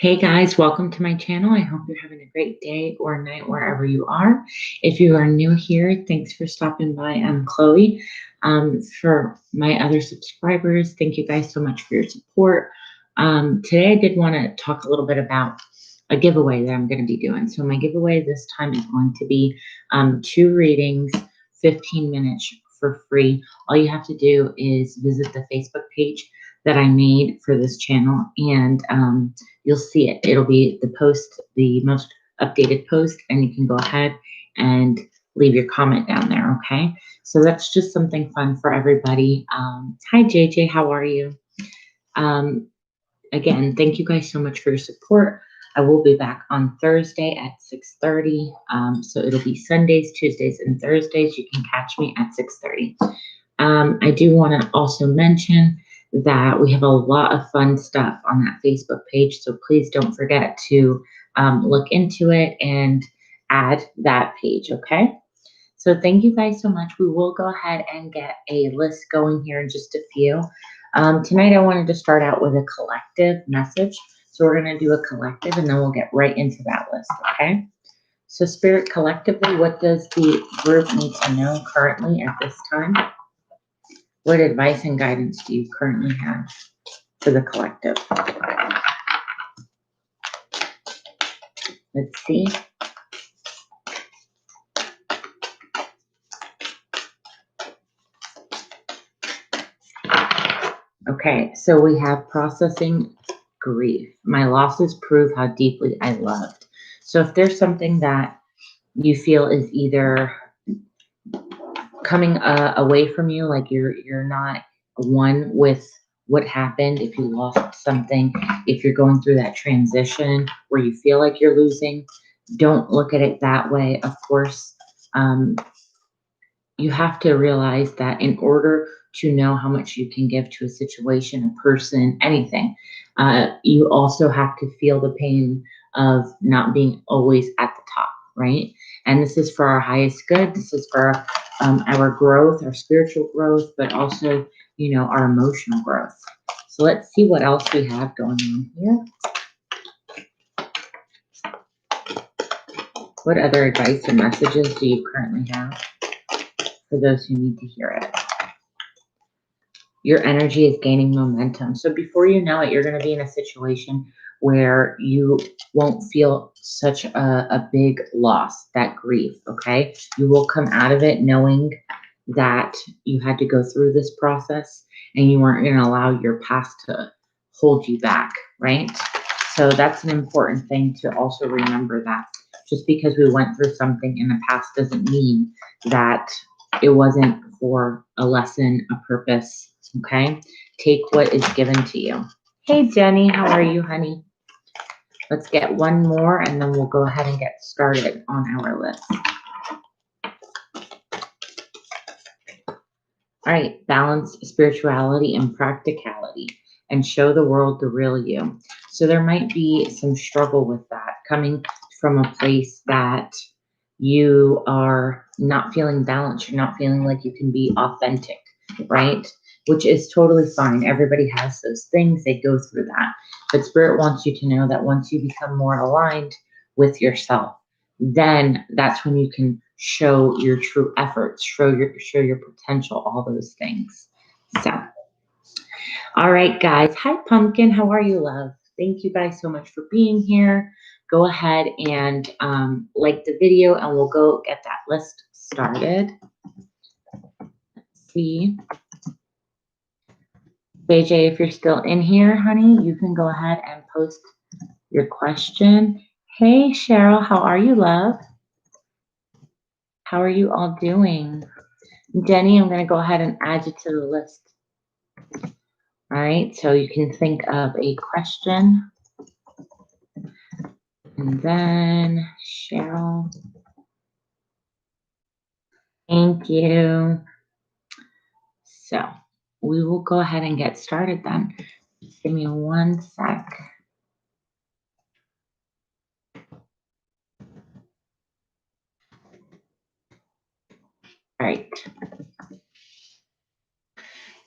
Hey guys, welcome to my channel. I hope you're having a great day or night wherever you are. If you are new here, thanks for stopping by. I'm Chloe. For my other subscribers, thank you guys so much for your support. Today I did want to talk a little bit about a giveaway that I'm going to be doing. So my giveaway this time is going to be 2 readings, 15 minutes for free. All you have to do is visit the Facebook page that I made for this channel, and you'll see it. It'll be the post, the most updated post, and you can go ahead and leave your comment down there, okay? So that's just something fun for everybody. Hi, JJ, how are you? Again, thank you guys so much for your support. I will be back on Thursday at 6:30. So it'll be Sundays, Tuesdays, and Thursdays. You can catch me at 6:30. I do want to also mention that we have a lot of fun stuff on that Facebook page. So please don't forget to look into it and add that page, okay? So thank you guys so much. We will go ahead and get a list going here in just a few. Tonight I wanted to start out with a collective message. So we're going to do a collective and then we'll get right into that list, okay? So Spirit, collectively, what does the group need to know currently at this time? What advice and guidance do you currently have for the collective? Let's see. Okay, so we have processing grief. My losses prove how deeply I loved. So if there's something that you feel is either coming away from you, like you're not one with what happened, if you lost something, if you're going through that transition where you feel like you're losing, don't look at it that way. Of course, you have to realize that in order to know how much you can give to a situation, a person, anything, you also have to feel the pain of not being always at the top, right? And this is for our highest good. This is for our growth, our spiritual growth, but also, you know, our emotional growth. So let's see what else we have going on here. What other advice and messages do you currently have for those who need to hear it? Your energy is gaining momentum. So before you know it, you're going to be in a situation where you won't feel such a big loss, that grief, okay? You will come out of it knowing that you had to go through this process and you weren't going to allow your past to hold you back, right? So that's an important thing to also remember, that just because we went through something in the past doesn't mean that it wasn't for a lesson, a purpose, okay? Take what is given to you. Hey, Jenny, how are you, honey? Let's get one more and then we'll go ahead and get started on our list. All right, balance spirituality and practicality and show the world the real you. So there might be some struggle with that, coming from a place that you are not feeling balanced. You're not feeling like you can be authentic, right? Which is totally fine. Everybody has those things. They go through that. But Spirit wants you to know that once you become more aligned with yourself, then that's when you can show your true efforts, show your potential, all those things. So, all right, guys. Hi, Pumpkin. How are you, love? Thank you guys so much for being here. Go ahead and like the video, and we'll go get that list started. Let's see. JJ, if you're still in here, honey, you can go ahead and post your question. Hey, Cheryl, how are you, love? How are you all doing? Jenny, I'm going to go ahead and add you to the list. All right, so you can think of a question. And then Cheryl. Thank you. So we will go ahead and get started then. Just give me one sec. All right.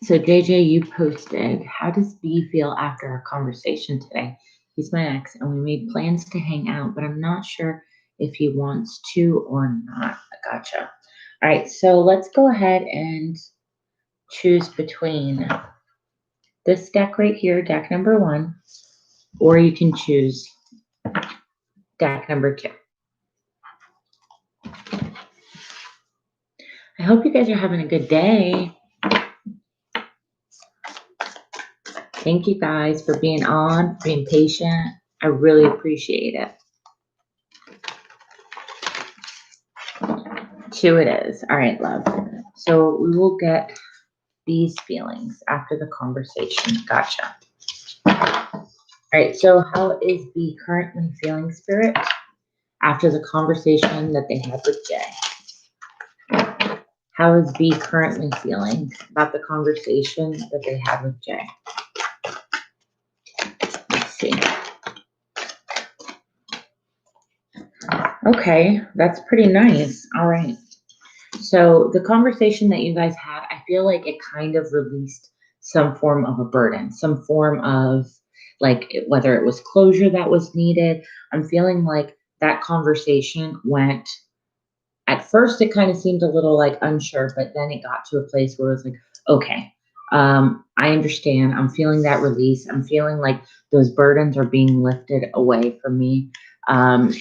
So JJ, you posted, how does B feel after our conversation today? He's my ex, and we made plans to hang out, but I'm not sure if he wants to or not. Gotcha. All right, so let's go ahead and choose between this deck right here, deck number 1, or you can choose deck number 2. I hope you guys are having a good day. Thank you guys for being on, being patient. I really appreciate it. 2 it is. All right, love. So we will get these feelings after the conversation. Gotcha. All right, so how is B currently feeling, Spirit, after the conversation that they had with Jay? How is B currently feeling about the conversation that they had with Jay? Let's see. Okay, that's pretty nice. All right. So the conversation that you guys had, I feel like it kind of released some form of a burden, some form of, like, whether it was closure that was needed. I'm feeling like that conversation went, at first it kind of seemed a little like unsure, but then it got to a place where it was like, okay, I understand. I'm feeling that release. I'm feeling like those burdens are being lifted away from me. I'm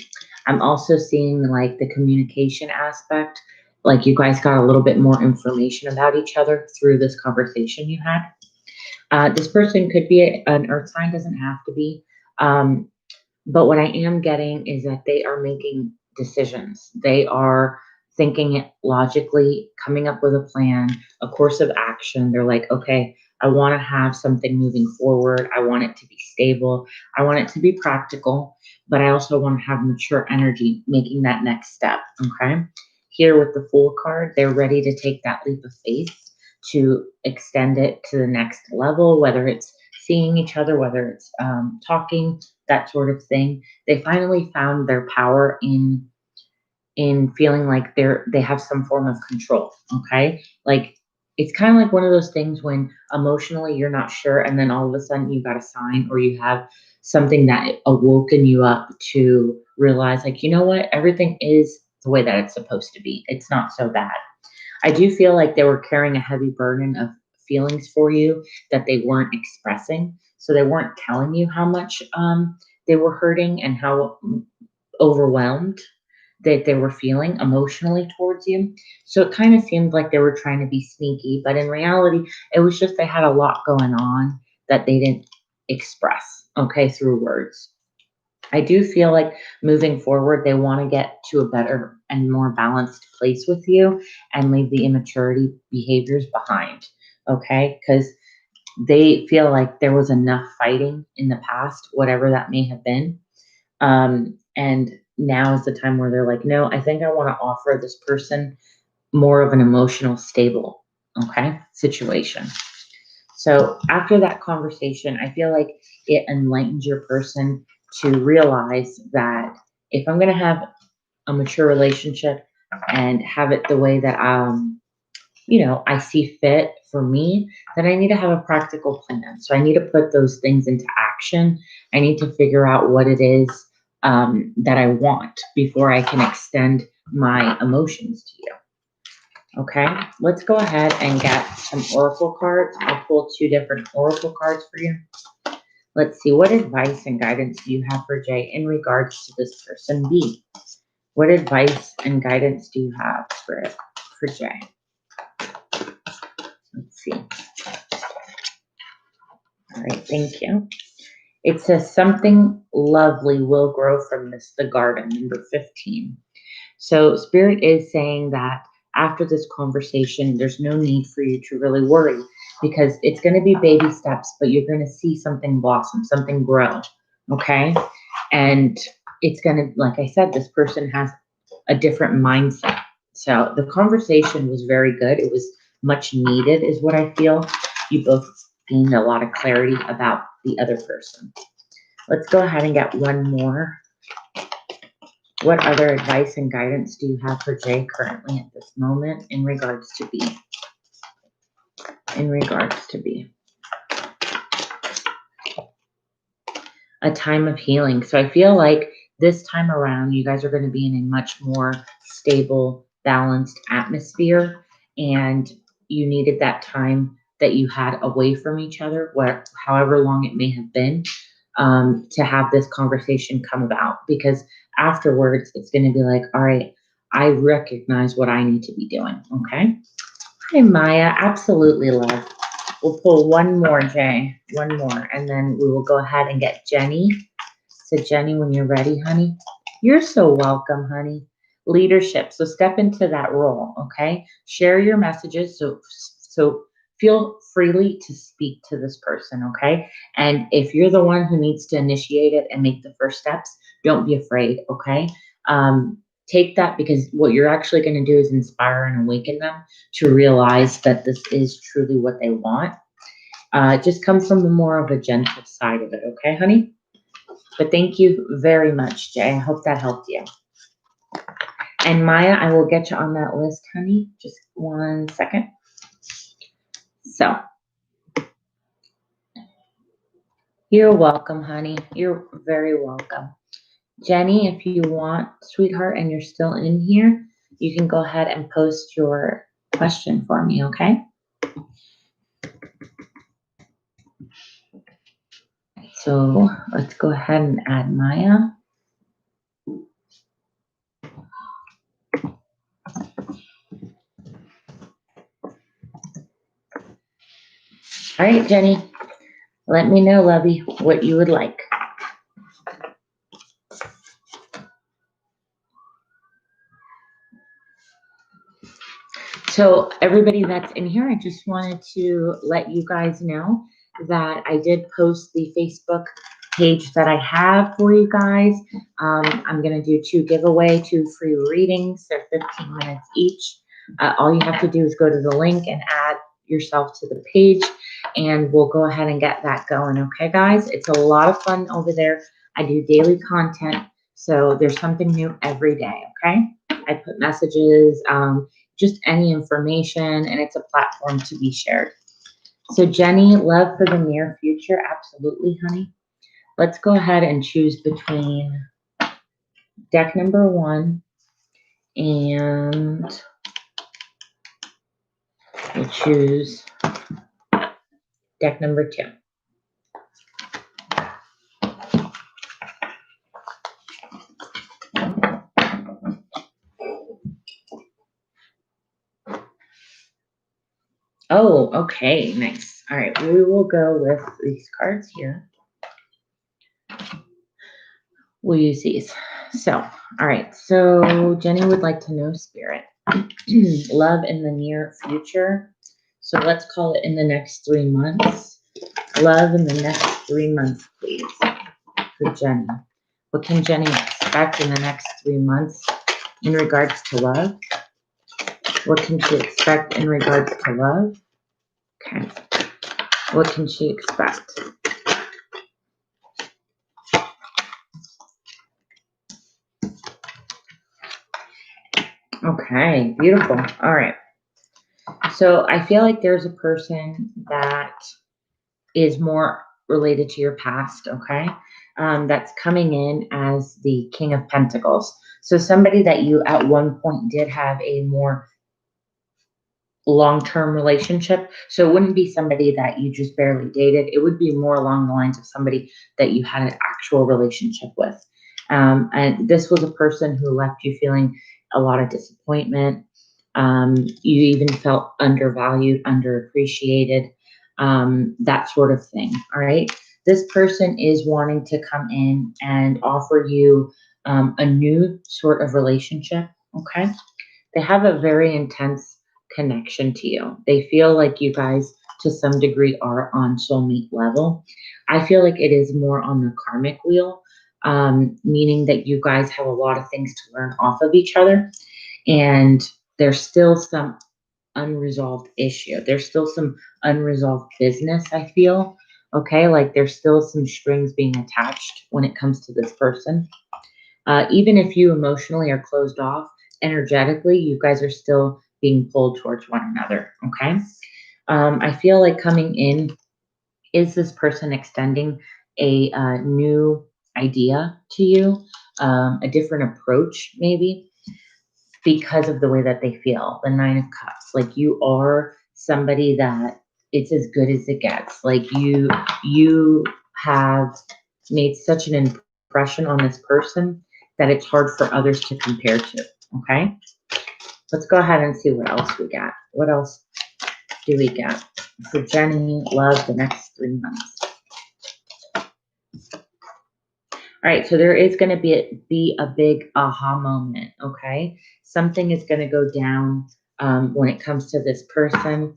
also seeing like the communication aspect, like you guys got a little bit more information about each other through this conversation you had. This person could be an earth sign, doesn't have to be. But what I am getting is that they are making decisions. They are thinking it logically, coming up with a plan, a course of action. They're like, okay, I want to have something moving forward. I want it to be stable. I want it to be practical, but I also want to have mature energy making that next step. Okay. Here with the Fool card, they're ready to take that leap of faith to extend it to the next level, whether it's seeing each other, whether it's talking, that sort of thing. They finally found their power in feeling like they have some form of control. Okay, like it's kind of like one of those things when emotionally you're not sure, and then all of a sudden you got a sign or you have something that awoken you up to realize, like, you know what, everything is the way that it's supposed to be. It's not so bad. I do feel like they were carrying a heavy burden of feelings for you that they weren't expressing. So they weren't telling you how much they were hurting and how overwhelmed that they were feeling emotionally towards you. So it kind of seemed like they were trying to be sneaky, but in reality, it was just they had a lot going on that they didn't express, okay, through words. I do feel like moving forward, they want to get to a better and more balanced place with you and leave the immaturity behaviors behind. Okay. Because they feel like there was enough fighting in the past, whatever that may have been. And now is the time where they're like, no, I think I want to offer this person more of an emotional, stable, okay, situation. So after that conversation, I feel like it enlightens your person to realize that if I'm going to have a mature relationship and have it the way that I see fit for me, then I need to have a practical plan. So I need to put those things into action. I need to figure out what it is that I want before I can extend my emotions to you. Okay, let's go ahead and get some oracle cards. I'll pull 2 different oracle cards for you. Let's see, what advice and guidance do you have for Jay in regards to this person B? What advice and guidance do you have, Spirit, for Jay? Let's see. All right, thank you. It says something lovely will grow from this, the garden, number 15. So Spirit is saying that after this conversation, there's no need for you to really worry because it's going to be baby steps, but you're going to see something blossom, something grow. Okay. And it's going to, like I said, this person has a different mindset. So the conversation was very good. It was much needed, is what I feel. You both gained a lot of clarity about the other person. Let's go ahead and get one more. What other advice and guidance do you have for Jay currently at this moment in regards to B? In regards to B. a time of healing. So I feel like this time around, you guys are going to be in a much more stable, balanced atmosphere. And you needed that time that you had away from each other, however long it may have been, to have this conversation come about. Because afterwards, it's going to be like, all right, I recognize what I need to be doing. Okay. Hi, Maya. Absolutely, love. We'll pull one more, Jay. One more. And then we will go ahead and get Jenny. So, Jenny, when you're ready, honey. You're so welcome, honey. Leadership. So step into that role, okay? Share your messages. So feel freely to speak to this person, okay? And if you're the one who needs to initiate it and make the first steps, don't be afraid, okay? Take that, because what you're actually going to do is inspire and awaken them to realize that this is truly what they want. Just come from the more of a gentle side of it, okay, honey? But thank you very much, Jay. I hope that helped you. And Maya, I will get you on that list, honey. Just 1 second. So, you're welcome, honey. You're very welcome. Jenny, if you want, sweetheart, and you're still in here, you can go ahead and post your question for me, okay? So let's go ahead and add Maya. All right, Jenny, let me know, lovey, what you would like. So everybody that's in here, I just wanted to let you guys know that I did post the Facebook page that I have for you guys. I'm going to do 2 free readings. They're 15 minutes each. All you have to do is go to the link and add yourself to the page, and we'll go ahead and get that going. Okay, guys? It's a lot of fun over there. I do daily content, so there's something new every day, okay? I put messages, just any information, and it's a platform to be shared. So Jenny, love for the near future. Absolutely, honey. Let's go ahead and choose between deck number 1 and we'll choose deck number 2. Oh, okay, nice. All right, we will go with these cards here. We'll use these. So, all right, so Jenny would like to know, Spirit, love in the near future. So let's call it in the next 3 months. Love in the next 3 months, please, for Jenny. What can Jenny expect in the next 3 months in regards to love? What can she expect in regards to love? Okay. What can she expect? Okay, beautiful. All right. So I feel like there's a person that is more related to your past, okay? That's coming in as the King of Pentacles. So somebody that you at one point did have a more long-term relationship. So it wouldn't be somebody that you just barely dated. It would be more along the lines of somebody that you had an actual relationship with. And this was a person who left you feeling a lot of disappointment. You even felt undervalued, underappreciated, that sort of thing. All right. This person is wanting to come in and offer you a new sort of relationship. Okay. They have a very intense connection to you. They feel like you guys, to some degree, are on soulmate level. I feel like it is more on the karmic wheel, meaning that you guys have a lot of things to learn off of each other. And there's still some unresolved issue. There's still some unresolved business, I feel. Okay, like there's still some strings being attached when it comes to this person. Even if you emotionally are closed off, energetically, you guys are still being pulled towards one another. Okay. I feel like coming in is this person extending a new idea to you, a different approach maybe, because of the way that they feel. The Nine of Cups, like you are somebody that it's as good as it gets. Like you have made such an impression on this person that it's hard for others to compare to. Okay, let's go ahead and see what else we got. What else do we get for Jenny? Love the next 3 months. All right, so there is going to be a big aha moment, okay? Something is going to go down when it comes to this person.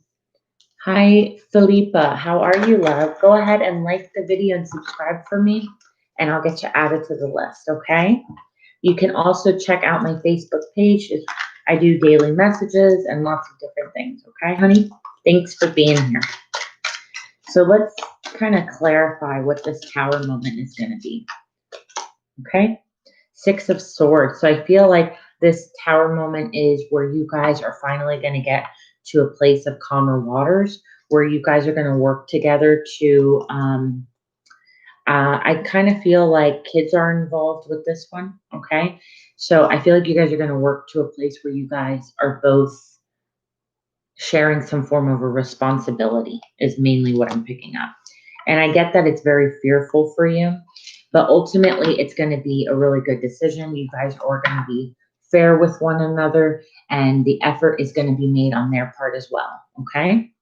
Hi, Philippa. How are you, love? Go ahead and like the video and subscribe for me, and I'll get you added to the list, okay? You can also check out my Facebook page. I do daily messages and lots of different things, okay, honey? Thanks for being here. So let's kind of clarify what this tower moment is going to be. Okay, Six of Swords. So I feel like this tower moment is where you guys are finally going to get to a place of calmer waters, where you guys are going to work together to, I kind of feel like kids are involved with this one. Okay, so I feel like you guys are going to work to a place where you guys are both sharing some form of a responsibility is mainly what I'm picking up. And I get that it's very fearful for you, but ultimately it's going to be a really good decision. You guys are going to be fair with one another, and the effort is going to be made on their part as well. Okay.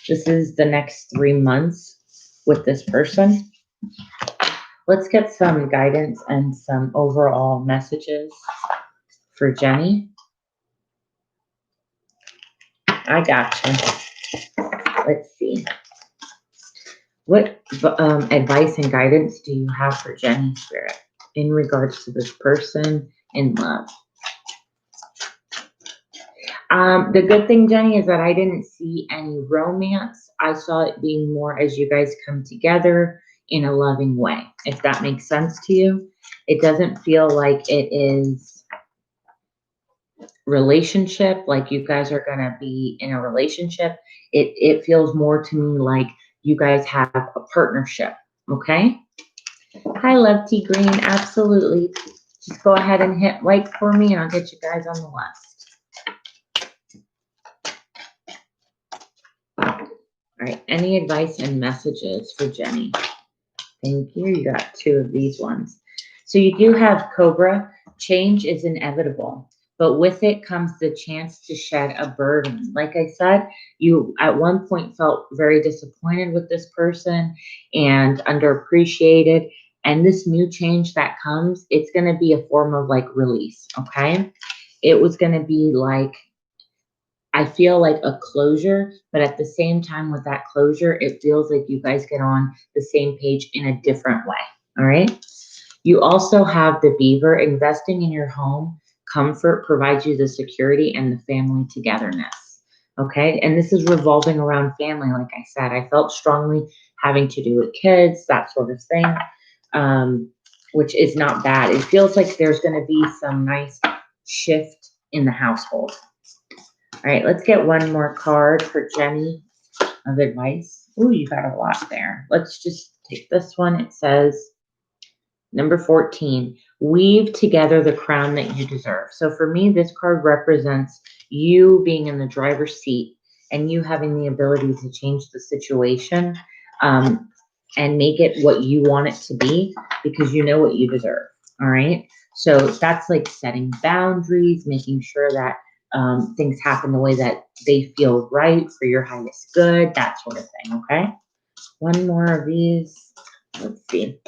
This is the next 3 months with this person. Let's get some guidance and some overall messages for Jenny. I gotcha. Let's see. What advice and guidance do you have for Jenny, Spirit, in regards to this person in love? The good thing, Jenny, is that I didn't see any romance. I saw it being more as you guys come together in a loving way, if that makes sense to you. It doesn't feel like it is relationship, like you guys are going to be in a relationship. It feels more to me like you guys have a partnership, okay? Hi, Love Tea Green. Absolutely. Just go ahead and hit like for me, and I'll get you guys on the list. All right. Any advice and messages for Jenny? Thank you. You got 2 of these ones. So you do have Cobra. Change is inevitable, but with it comes the chance to shed a burden. Like I said, you at one point felt very disappointed with this person and underappreciated. And this new change that comes, it's going to be a form of like release. Okay. It was going to be like, I feel like a closure, but at the same time with that closure, it feels like you guys get on the same page in a different way. All right. You also have the Beaver. Investing in your home comfort provides you the security and the family togetherness. Okay. And this is revolving around family. Like I said, I felt strongly having to do with kids, that sort of thing, which is not bad. It feels like there's going to be some nice shift in the household. All right, let's get one more card for Jenny of advice. Ooh, you got a lot there. Let's just take this one. It says, number 14, weave together the crown that you deserve. So for me, this card represents you being in the driver's seat and you having the ability to change the situation and make it what you want it to be because you know what you deserve. All right. So that's like setting boundaries, making sure that things happen the way that they feel right for your highest good, that sort of thing. Okay. One more of these. Let's see.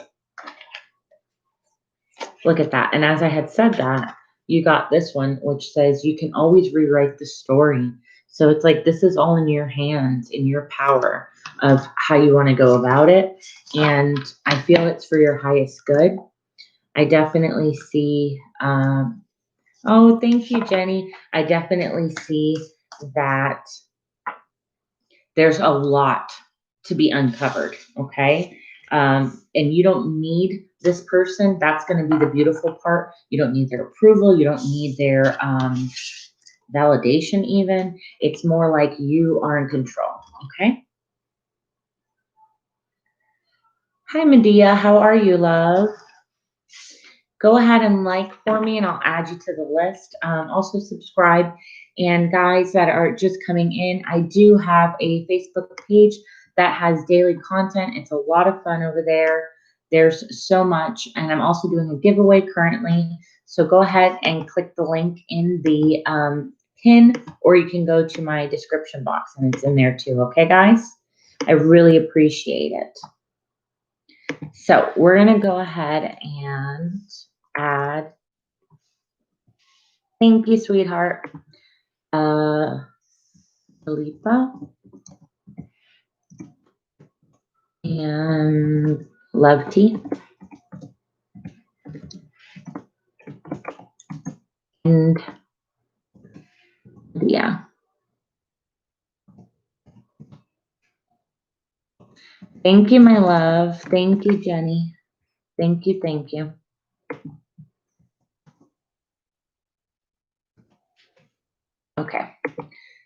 Look at that. And as I had said that, you got this one, which says you can always rewrite the story. So it's like this is all in your hands, in your power of how you want to go about it. And I feel it's for your highest good. I definitely see, oh, thank you, Jenny. I definitely see that there's a lot to be uncovered, okay? And you don't need this person. That's going to be the beautiful part. You don't need their approval. You don't need their validation even. It's more like you are in control, okay? Hi, Medea. How are you, love? Go ahead and like for me and I'll add you to the list. Also subscribe. And guys that are just coming in, I do have a Facebook page that has daily content. It's a lot of fun over there. There's so much. And I'm also doing a giveaway currently. So go ahead and click the link in the pin, or you can go to my description box and it's in there too. Okay, guys? I really appreciate it. So we're going to go ahead and add. Thank you, sweetheart. Philippa and Love Tea. And yeah. Thank you, my love. Thank you, Jenny. Thank you. Thank you. Okay.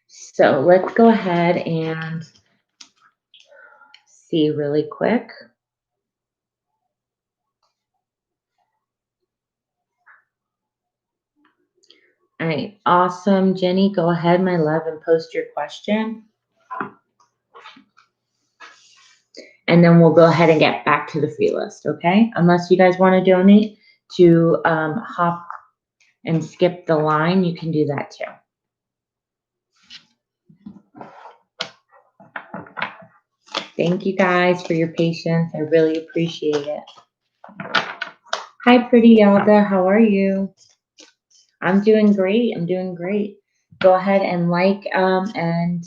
So let's go ahead and see really quick. All right. Awesome. Jenny, go ahead, my love, and post your question. And then we'll go ahead and get back to the free list, okay? Unless you guys want to donate to hop and skip the line, you can do that too. Thank you guys for your patience. I really appreciate it. Hi, pretty Yaga. How are you? I'm doing great. I'm doing great. Go ahead and like and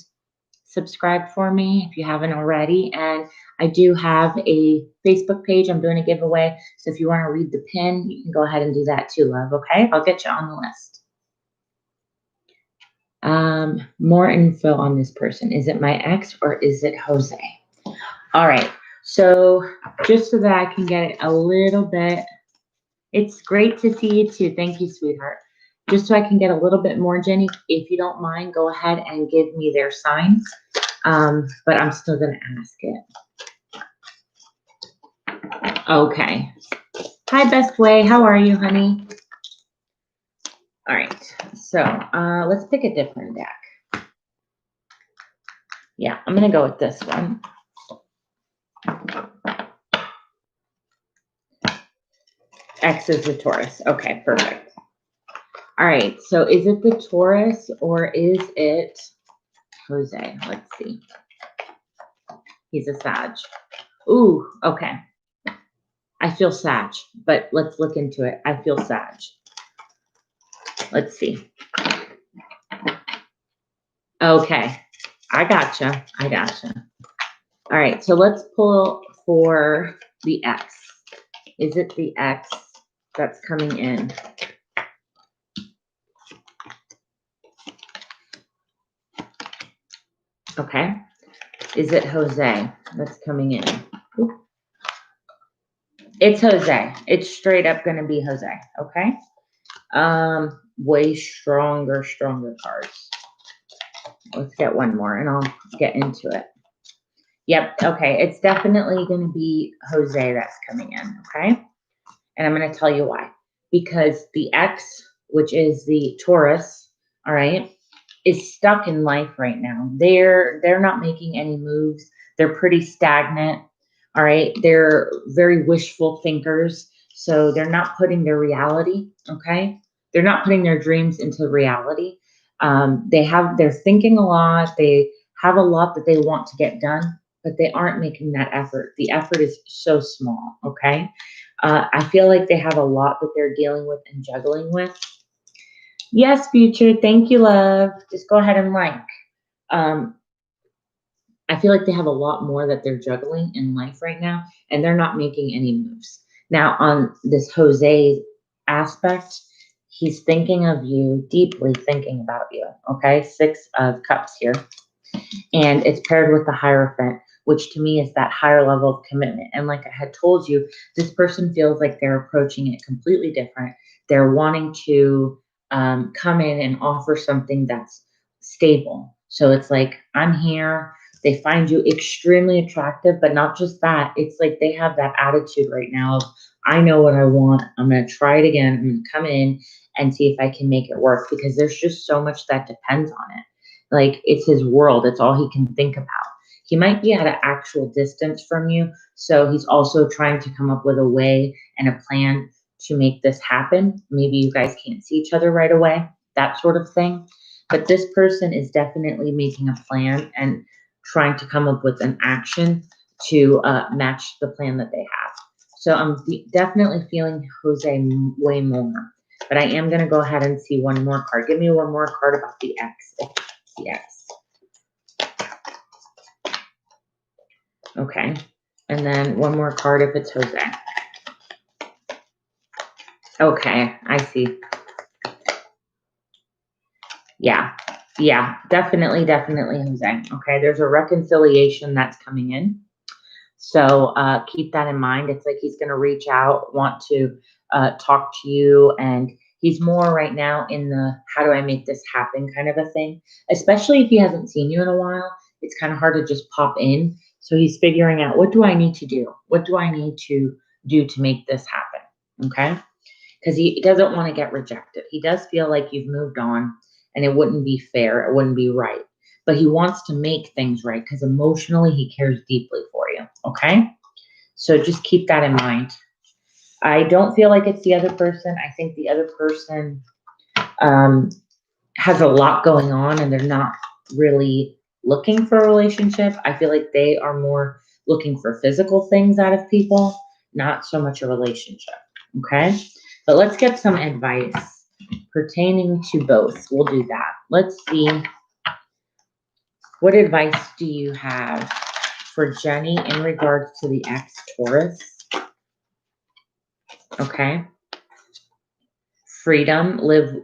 subscribe for me if you haven't already. And I do have a Facebook page. I'm doing a giveaway. So if you want to read the pin, you can go ahead and do that too, love. Okay? I'll get you on the list. More info on this person. Is it my ex or is it Jose? All right. So just so that I can get it a little bit, it's great to see you too. Thank you, sweetheart. Just so I can get a little bit more, Jenny, if you don't mind, go ahead and give me their signs. But I'm still going to ask it. Okay. Hi, Best Way. How are you, honey? All right. So let's pick a different deck. Yeah, I'm going to go with this one. X is the Taurus. Okay, perfect. All right. So is it the Taurus or is it Jose? Let's see. He's a Sag. Ooh, okay. I feel Sag, but let's look into it. I feel Sag. Let's see. Okay. I gotcha. I gotcha. All right. So let's pull for the X. Is it the X that's coming in? Okay. Is it Jose that's coming in? Ooh. It's Jose. It's straight up going to be Jose. Okay. Way stronger cards. Let's get one more and I'll get into it. Yep. Okay. It's definitely going to be Jose that's coming in. Okay. And I'm going to tell you why. Because the X, which is the Taurus, all right, is stuck in life right now. They're not making any moves. They're pretty stagnant. All right. They're very wishful thinkers. So they're not putting their reality. Okay. They're not putting their dreams into reality. They're thinking a lot. They have a lot that they want to get done, but they aren't making that effort. The effort is so small. Okay. I feel like they have a lot that they're dealing with and juggling with. Yes, future. Thank you, love. Just go ahead and like. I feel like they have a lot more that they're juggling in life right now, and they're not making any moves. Now, on this Jose aspect, he's thinking of you, deeply thinking about you. Okay, 6 of Cups here. And it's paired with the Hierophant, which to me is that higher level of commitment. And like I had told you, this person feels like they're approaching it completely different. They're wanting to come in and offer something that's stable. So it's like, I'm here. They find you extremely attractive, but not just that. It's like they have that attitude right now of, I know what I want. I'm going to try it again. I'm going to come in and see if I can make it work, because there's just so much that depends on it. Like, it's his world. It's all he can think about. He might be at an actual distance from you. So he's also trying to come up with a way and a plan to make this happen. Maybe you guys can't see each other right away, that sort of thing. But this person is definitely making a plan and trying to come up with an action to match the plan that they have. So I'm definitely feeling Jose way more. But I am going to go ahead and see one more card. Give me one more card about the X. The X. Okay. And then one more card if it's Jose. Okay, I see. Yeah, definitely Jose. Okay, there's a reconciliation that's coming in. So keep that in mind. It's like he's going to reach out, want to talk to you, and he's more right now in the how do I make this happen kind of a thing, especially if he hasn't seen you in a while. It's kind of hard to just pop in. So he's figuring out, what do I need to do? What do I need to do to make this happen? Okay, because he doesn't want to get rejected. He does feel like you've moved on and it wouldn't be fair. It wouldn't be right. But he wants to make things right because emotionally he cares deeply for you. Okay? So just keep that in mind. I don't feel like it's the other person. I think the other person has a lot going on and they're not really looking for a relationship. I feel like they are more looking for physical things out of people, not so much a relationship. Okay? But let's get some advice pertaining to both. We'll do that. Let's see. What advice do you have for Jenny in regards to the ex-Taurus? Okay. Freedom, live.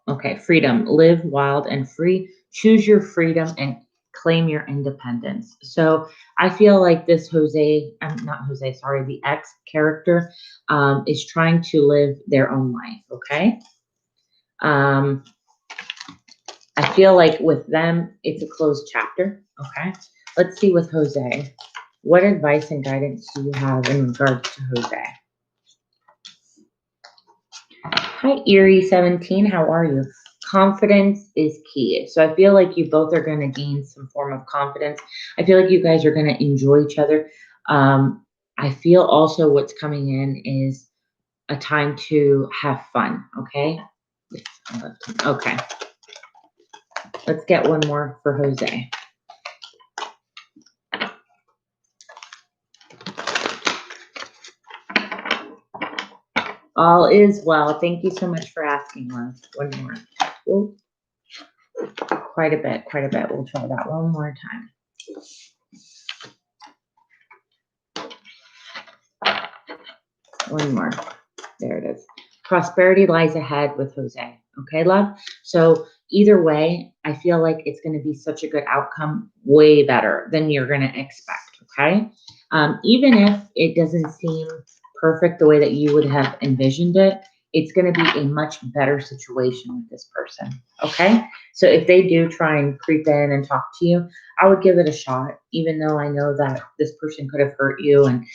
Okay, freedom, live wild and free. Choose your freedom and claim your independence. So I feel like this not Jose, sorry, the ex character is trying to live their own life. Okay. I feel like with them, it's a closed chapter. Okay. Let's see with Jose. What advice and guidance do you have in regards to Jose? Hi, Erie17. How are you? Confidence is key. So I feel like you both are going to gain some form of confidence. I feel like you guys are going to enjoy each other. I feel also what's coming in is a time to have fun. Okay. Okay. Let's get one more for Jose. All is well. Thank you so much for asking, love. One more. Ooh. Quite a bit. We'll try that one more time. One more. There it is. Prosperity lies ahead with Jose. Okay, love? So either way, I feel like it's going to be such a good outcome, way better than you're going to expect. Okay? Even if it doesn't seem perfect the way that you would have envisioned it, it's going to be a much better situation with this person. Okay? So if they do try and creep in and talk to you, I would give it a shot, even though I know that this person could have hurt you and,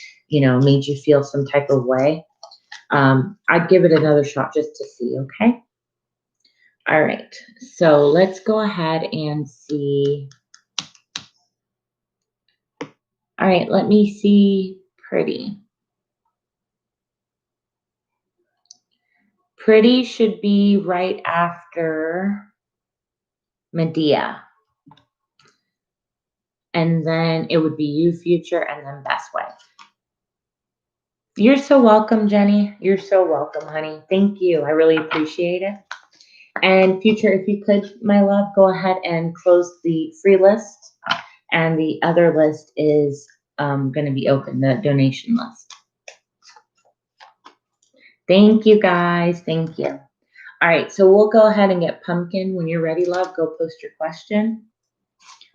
made you feel some type of way. I'd give it another shot just to see, okay? All right, so let's go ahead and see. All right, let me see Pretty. Pretty should be right after Medea. And then it would be you, Future, and then Best Way. You're so welcome, Jenny. You're so welcome, honey. Thank you. I really appreciate it. And Future, if you could, my love, go ahead and close the free list. And the other list is going to be open, the donation list. Thank you, guys. Thank you. All right, so we'll go ahead and get Pumpkin. When you're ready, love, go post your question.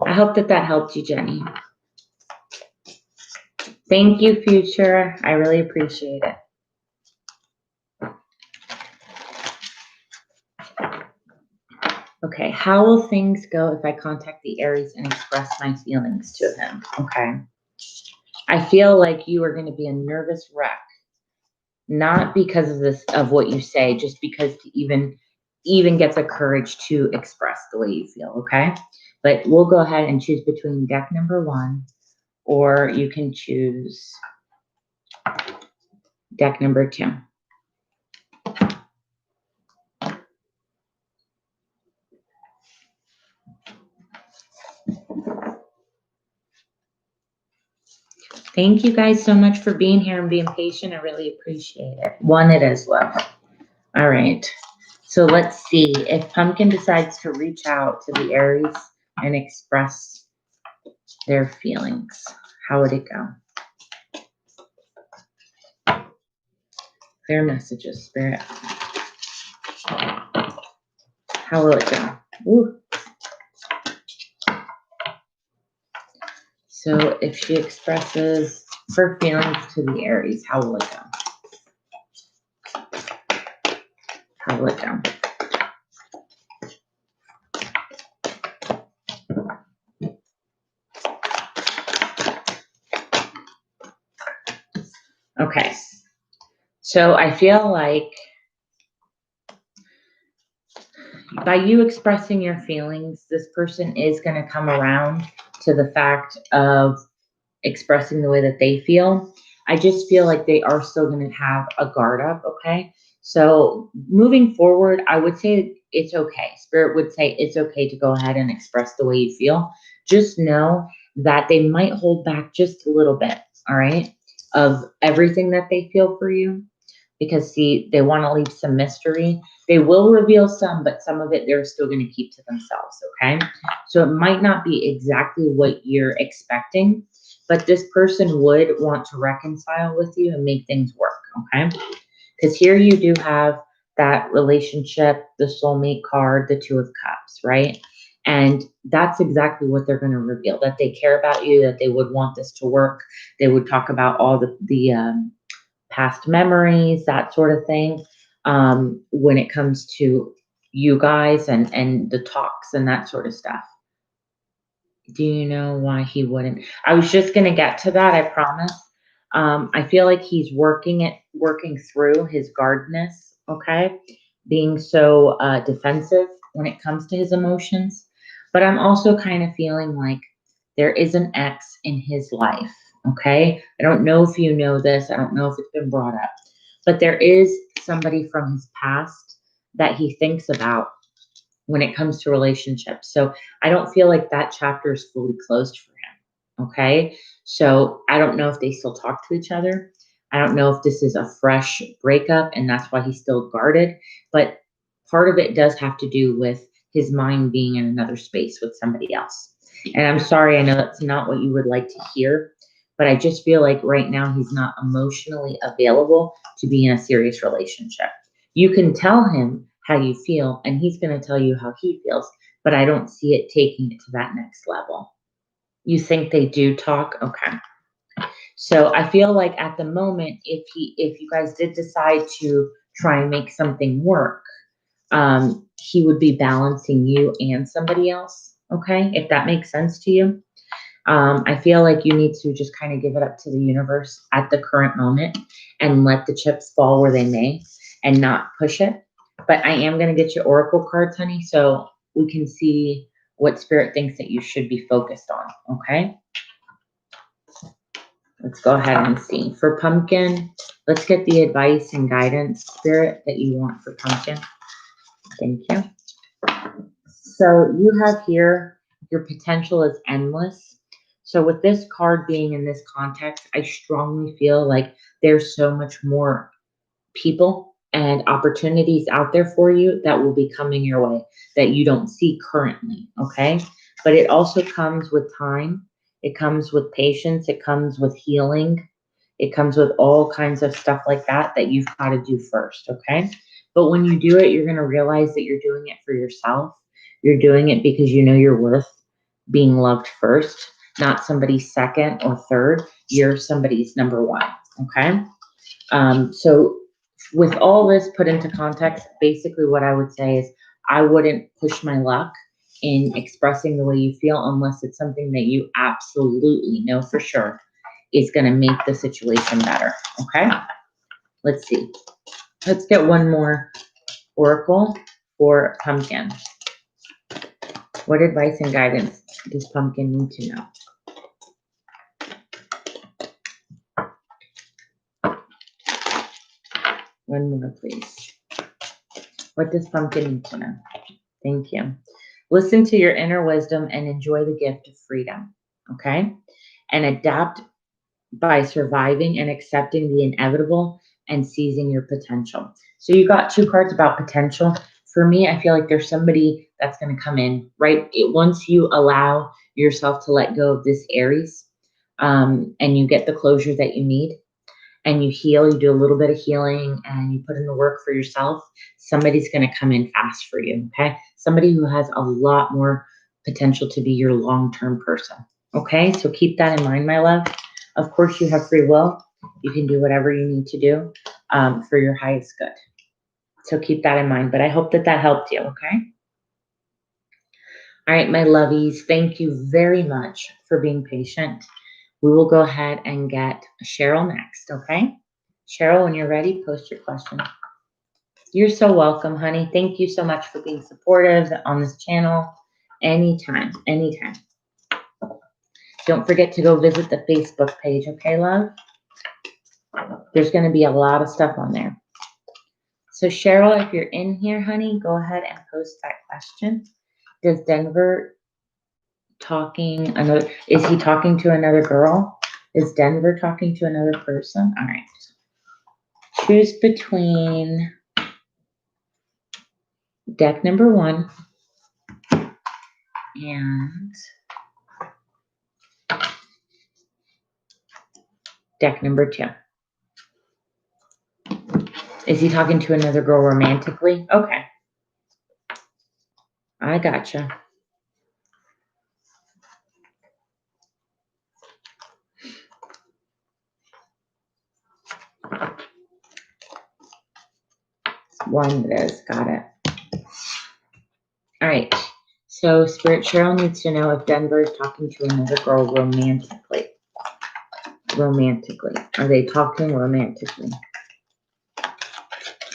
I hope that helped you, Jenny. Thank you, Future. I really appreciate it. Okay. Okay, how will things go if I contact the Aries and express my feelings to him? Okay. I feel like you are going to be a nervous wreck, not because of this, of what you say, just because to even get the courage to express the way you feel. Okay. But we'll go ahead and choose between deck number 1, or you can choose deck number 2. Thank you guys so much for being here and being patient. I really appreciate it. 1 it is left. All right. So let's see if Pumpkin decides to reach out to the Aries and express their feelings. How would it go? Their messages, Spirit. How will it go? Ooh. So if she expresses her feelings to the Aries, how will it go? How will it go? Okay. So I feel like by you expressing your feelings, this person is going to come around to the fact of expressing the way that they feel. I just feel like they are still going to have a guard up. Okay. So moving forward, I would say it's okay. Spirit would say it's okay to go ahead and express the way you feel. Just know that they might hold back just a little bit. All right. Of everything that they feel for you, because see, they want to leave some mystery. They will reveal some, but some of it they're still going to keep to themselves. Okay. So it might not be exactly what you're expecting, but this person would want to reconcile with you and make things work. Okay. Because here you do have that relationship, the soulmate card, the 2 of Cups, right? And that's exactly what they're going to reveal, that they care about you, that they would want this to work. They would talk about all the past memories, that sort of thing, when it comes to you guys and the talks and that sort of stuff. Do you know why he wouldn't? I was just going to get to that, I promise. I feel like he's working through his guardness, okay? Being so defensive when it comes to his emotions. But I'm also kind of feeling like there is an ex in his life, okay? I don't know if you know this. I don't know if it's been brought up. But there is somebody from his past that he thinks about when it comes to relationships. So I don't feel like that chapter is fully closed for him. Okay. So I don't know if they still talk to each other. I don't know if this is a fresh breakup and that's why he's still guarded. But part of it does have to do with his mind being in another space with somebody else. And I'm sorry, I know that's not what you would like to hear, but I just feel like right now he's not emotionally available to be in a serious relationship. You can tell him how you feel, and he's going to tell you how he feels, but I don't see it taking it to that next level. You think they do talk? Okay. So I feel like at the moment, if you guys did decide to try and make something work, he would be balancing you and somebody else. Okay. If that makes sense to you. I feel like you need to just kind of give it up to the universe at the current moment and let the chips fall where they may and not push it. But I am going to get you oracle cards, honey, so we can see what spirit thinks that you should be focused on. Okay. Let's go ahead and see. For Pumpkin, let's get the advice and guidance, spirit, that you want for Pumpkin. Thank you. So you have here, your potential is endless. So with this card being in this context, I strongly feel like there's so much more people and opportunities out there for you that will be coming your way that you don't see currently. Okay. But it also comes with time. It comes with patience. It comes with healing. It comes with all kinds of stuff like that that you've got to do first. Okay. But when you do it, you're going to realize that you're doing it for yourself. You're doing it because you know you're worth being loved first, not somebody's second or third. You're somebody's number 1. Okay. So with all this put into context, basically what I would say is I wouldn't push my luck in expressing the way you feel unless it's something that you absolutely know for sure is going to make the situation better. Okay? Let's see. Let's get one more oracle for Pumpkin. What advice and guidance does Pumpkin need to know? One more, please. What does Pumpkin need to know? Thank you. Listen to your inner wisdom and enjoy the gift of freedom, okay? And adapt by surviving and accepting the inevitable and seizing your potential. So you got two cards about potential. For me, I feel like there's somebody that's going to come in, right? Once you allow yourself to let go of this Aries, and you get the closure that you need, and you heal, you do a little bit of healing, and you put in the work for yourself, somebody's going to come in fast for you, okay? Somebody who has a lot more potential to be your long-term person, okay? So keep that in mind, my love. Of course, you have free will. You can do whatever you need to do for your highest good. So keep that in mind. But I hope that that helped you, okay? All right, my lovies, thank you very much for being patient. We will go ahead and get Cheryl next, okay? Cheryl, when you're ready, post your question. You're so welcome, honey. Thank you so much for being supportive on this channel. Anytime, anytime. Don't forget to go visit the Facebook page, okay, love? There's going to be a lot of stuff on there. So, Cheryl, if you're in here, honey, go ahead and post that question. Does Denver is he talking to another girl? Is Denver talking to another person? All right. Choose between deck number 1 and deck number 2. Is he talking to another girl romantically? Okay. I gotcha. One it is. Got it. All right. So Spirit Cheryl needs to know if Denver is talking to another girl romantically. Romantically. Are they talking romantically?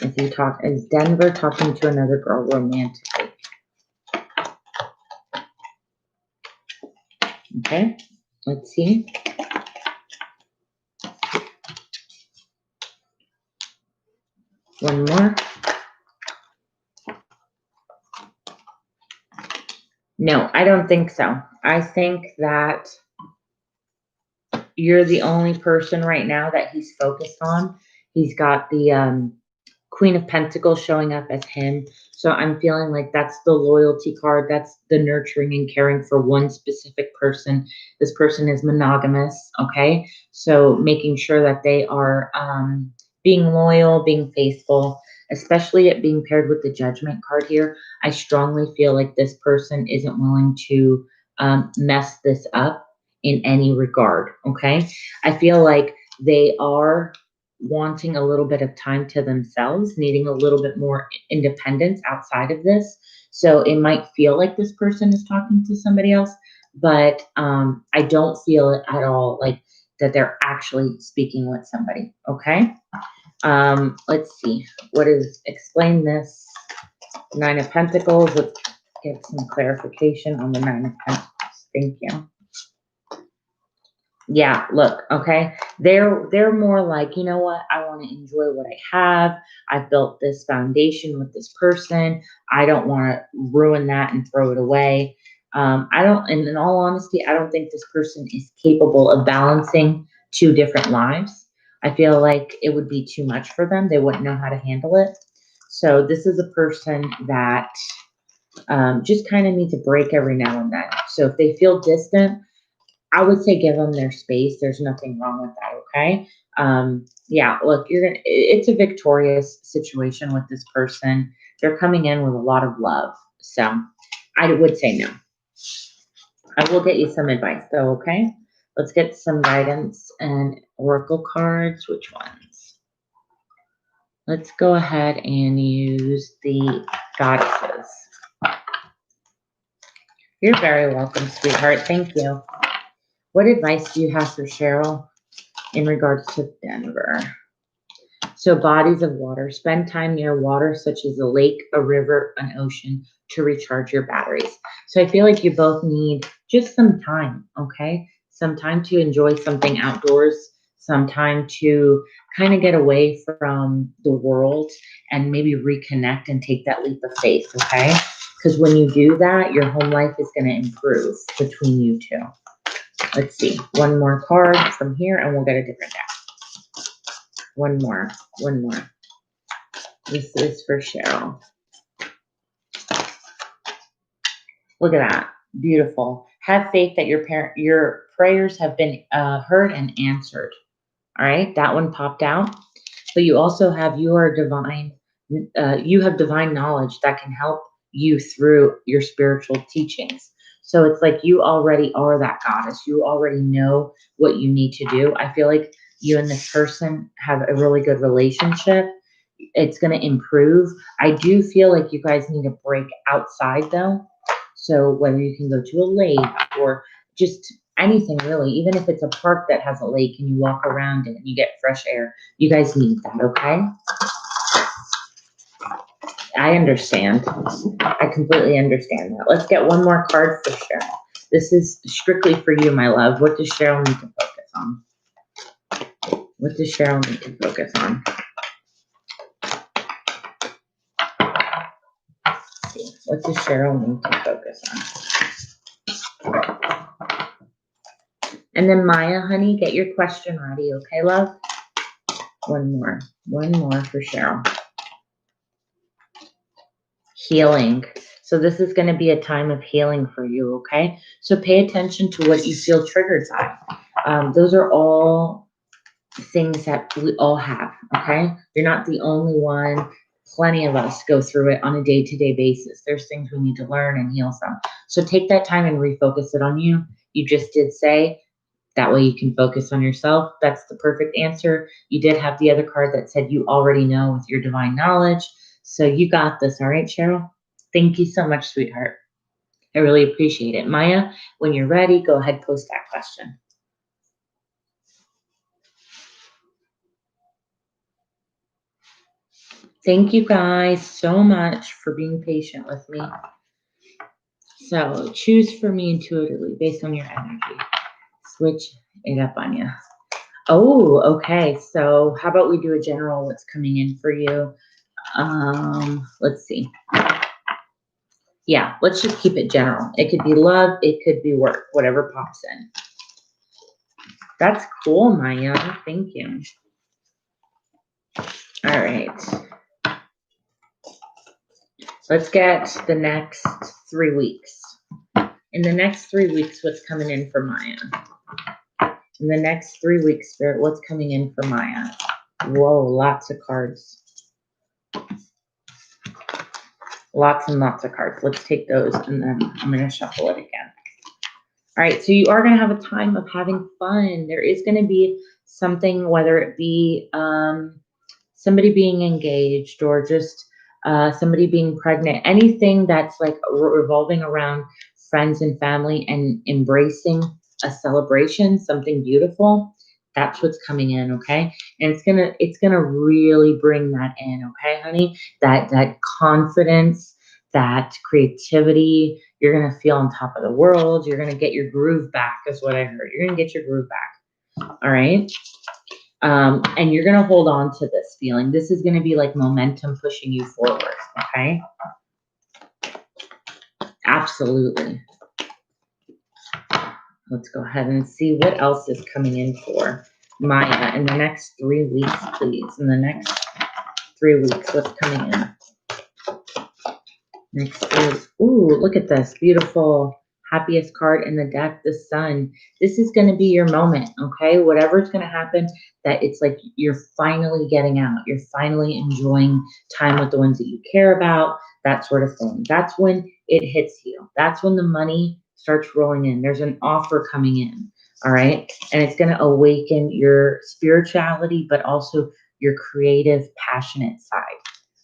Is Denver talking to another girl romantically? Okay. Let's see. One more. No, I don't think so. I think that you're the only person right now that he's focused on. He's got the Queen of Pentacles showing up as him. So I'm feeling like that's the loyalty card. That's the nurturing and caring for one specific person. This person is monogamous, okay? So making sure that they are being loyal, being faithful, especially it being paired with the Judgment card here. I strongly feel like this person isn't willing to mess this up in any regard, okay? I feel like they are wanting a little bit of time to themselves, needing a little bit more independence outside of this. So it might feel like this person is talking to somebody else, but I don't feel it at all like that they're actually speaking with somebody, okay? Let's see. Explain this. 9 of Pentacles. Let's get some clarification on the 9 of Pentacles. Thank you. Yeah, look, okay. They're more like, you know what? I want to enjoy what I have. I've built this foundation with this person. I don't want to ruin that and throw it away. And in all honesty, I don't think this person is capable of balancing 2 different lives. I feel like it would be too much for them. They wouldn't know how to handle it. So this is a person that just kind of needs a break every now and then. So if they feel distant, I would say give them their space. There's nothing wrong with that, okay? Yeah, look, it's a victorious situation with this person. They're coming in with a lot of love. So I would say no. I will get you some advice though, okay? Let's get some guidance and oracle cards. Which ones? Let's go ahead and use the goddesses. You're very welcome, sweetheart. Thank you. What advice do you have for Cheryl in regards to Denver? So bodies of water. Spend time near water such as a lake, a river, an ocean to recharge your batteries. So I feel like you both need just some time, okay? Some time to enjoy something outdoors, some time to kind of get away from the world and maybe reconnect and take that leap of faith, okay? Because when you do that, your home life is going to improve between you two. Let's see. One more card from here and we'll get a different deck. One more. This is for Cheryl. Look at that. Beautiful. Have faith that your prayers have been heard and answered. All right. That one popped out. But you also have you have divine knowledge that can help you through your spiritual teachings. So it's like you already are that goddess. You already know what you need to do. I feel like you and this person have a really good relationship. It's going to improve. I do feel like you guys need a break outside though. So whether you can go to a lake or just anything really, even if it's a park that has a lake and you walk around it and you get fresh air, you guys need that, okay? I understand. I completely understand that. Let's get one more card for Cheryl. This is strictly for you, my love. What does Cheryl need to focus on? What does Cheryl need to focus on? Let's see. What does Cheryl need to focus on? And then Maya, honey, get your question ready, okay, love? One more for Cheryl. Healing. So this is going to be a time of healing for you, okay? So pay attention to what you feel triggered by. Those are all things that we all have, okay? You're not the only one. Plenty of us go through it on a day-to-day basis. There's things we need to learn and heal from. So take that time and refocus it on you. You just did say, that way you can focus on yourself. That's the perfect answer. You did have the other card that said you already know with your divine knowledge. So you got this, all right, Cheryl? Thank you so much, sweetheart. I really appreciate it. Maya, when you're ready, go ahead, post that question. Thank you guys so much for being patient with me. So choose for me intuitively based on your energy. Switch it up on you. Oh, okay. So how about we do a general what's coming in for you? Let's see. Yeah, let's just keep it general. It could be love, it could be work, whatever pops in. That's cool, Maya. Thank you. All right. Let's get the next 3 weeks. In the next 3 weeks, what's coming in for Maya? In the next 3 weeks, Spirit, what's coming in for Maya? Whoa, lots of cards. Lots and lots of cards. Let's take those and then I'm going to shuffle it again. All right, so you are going to have a time of having fun. There is going to be something, whether it be somebody being engaged or just somebody being pregnant, anything that's like revolving around friends and family and embracing a celebration, something beautiful. That's what's coming in, okay? And it's gonna really bring that in, okay, honey? That confidence, that creativity. You're gonna feel on top of the world. You're gonna get your groove back, is what I heard. You're gonna get your groove back. All right. And you're gonna hold on to this feeling. This is gonna be like momentum pushing you forward, okay? Absolutely. Let's go ahead and see what else is coming in for Maya in the next 3 weeks, please. In the next 3 weeks, what's coming in? Next is, ooh, look at this. Beautiful, happiest card in the deck, the Sun. This is going to be your moment, okay? Whatever's going to happen, that it's like you're finally getting out. You're finally enjoying time with the ones that you care about, that sort of thing. That's when it hits you. That's when the money starts rolling in. There's an offer coming in, all right? And it's going to awaken your spirituality, but also your creative, passionate side,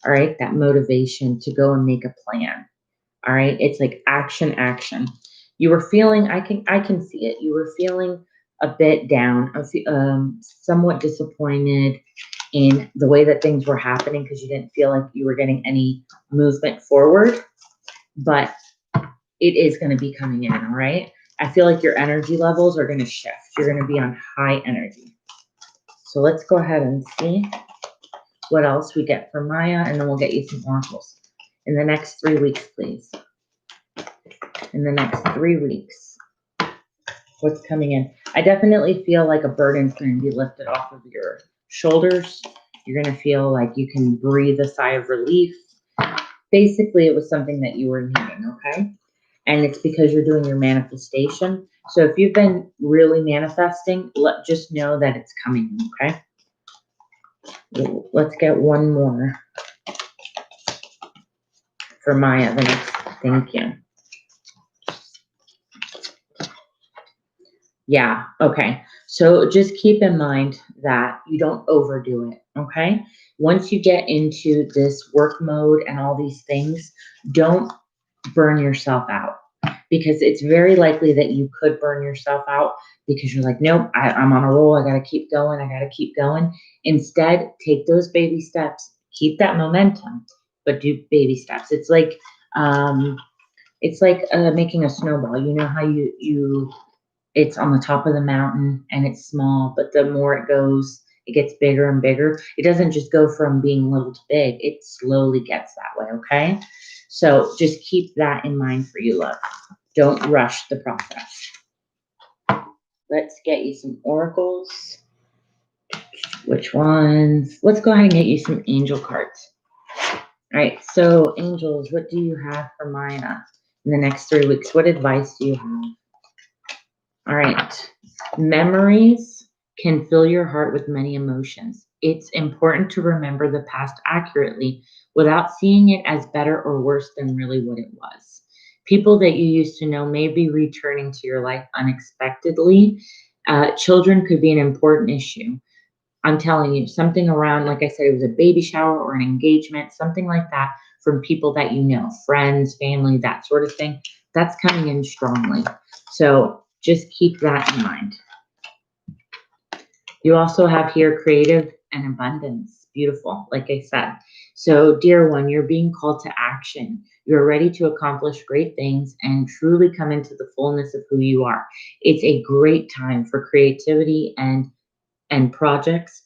all right? That motivation to go and make a plan, all right? It's like action, action. You were feeling, I can see it. You were feeling a bit down, somewhat disappointed in the way that things were happening because you didn't feel like you were getting any movement forward, but it is going to be coming in, all right? I feel like your energy levels are going to shift. You're going to be on high energy. So let's go ahead and see what else we get for Maya, and then we'll get you some oracles. In the next 3 weeks, please. In the next 3 weeks, what's coming in? I definitely feel like a burden's going to be lifted off of your shoulders. You're going to feel like you can breathe a sigh of relief. Basically, it was something that you were needing, okay? And it's because you're doing your manifestation. So if you've been really manifesting, just know that it's coming, okay? Let's get one more for Maya. The next, thank you. Yeah, okay. So just keep in mind that you don't overdo it, okay? Once you get into this work mode and all these things, don't burn yourself out, because it's very likely that you could burn yourself out because you're like, nope, I'm on a roll. I got to keep going. I got to keep going. Instead, take those baby steps, keep that momentum, but do baby steps. It's like making a snowball. You know how it's on the top of the mountain and it's small, but the more it goes, it gets bigger and bigger. It doesn't just go from being little to big. It slowly gets that way, okay? So just keep that in mind for you, love. Don't rush the process. Let's get you some oracles. Which ones? Let's go ahead and get you some angel cards. All right, so angels, what do you have for Maya in the next 3 weeks? What advice do you have? All right. Memories can fill your heart with many emotions. It's important to remember the past accurately without seeing it as better or worse than really what it was. People that you used to know may be returning to your life unexpectedly. Children could be an important issue. I'm telling you, something around, like I said, it was a baby shower or an engagement, something like that, from people that you know, friends, family, that sort of thing. That's coming in strongly. So just keep that in mind. You also have here creative and abundance. Beautiful, like I said. So, dear one, you're being called to action. You're ready to accomplish great things and truly come into the fullness of who you are. It's a great time for creativity and projects.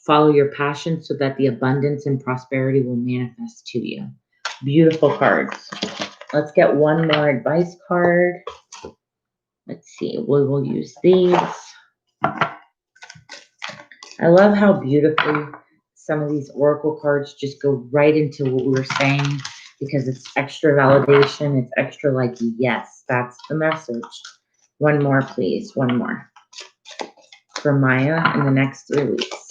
Follow your passion so that the abundance and prosperity will manifest to you. Beautiful cards. Let's get one more advice card. Let's see. We will use these. I love how beautifully some of these oracle cards just go right into what we were saying, because it's extra validation. It's extra like, yes, that's the message. One more, please. One more for Maya in the next 3 weeks.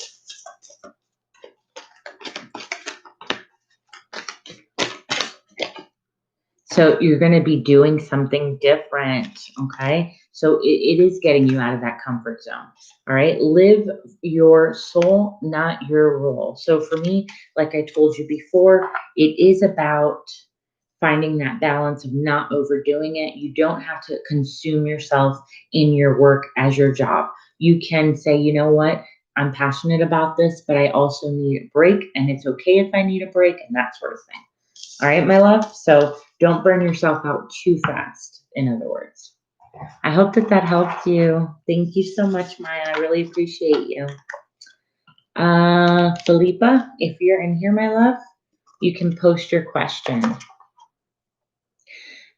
So you're going to be doing something different, okay? So it is getting you out of that comfort zone, all right? Live your soul, not your role. So for me, like I told you before, it is about finding that balance of not overdoing it. You don't have to consume yourself in your work as your job. You can say, you know what? I'm passionate about this, but I also need a break, and it's okay if I need a break, and that sort of thing. All right, my love? So don't burn yourself out too fast, in other words. I hope that that helped you. Thank you so much, Maya. I really appreciate you. Philippa, if you're in here, my love, you can post your question.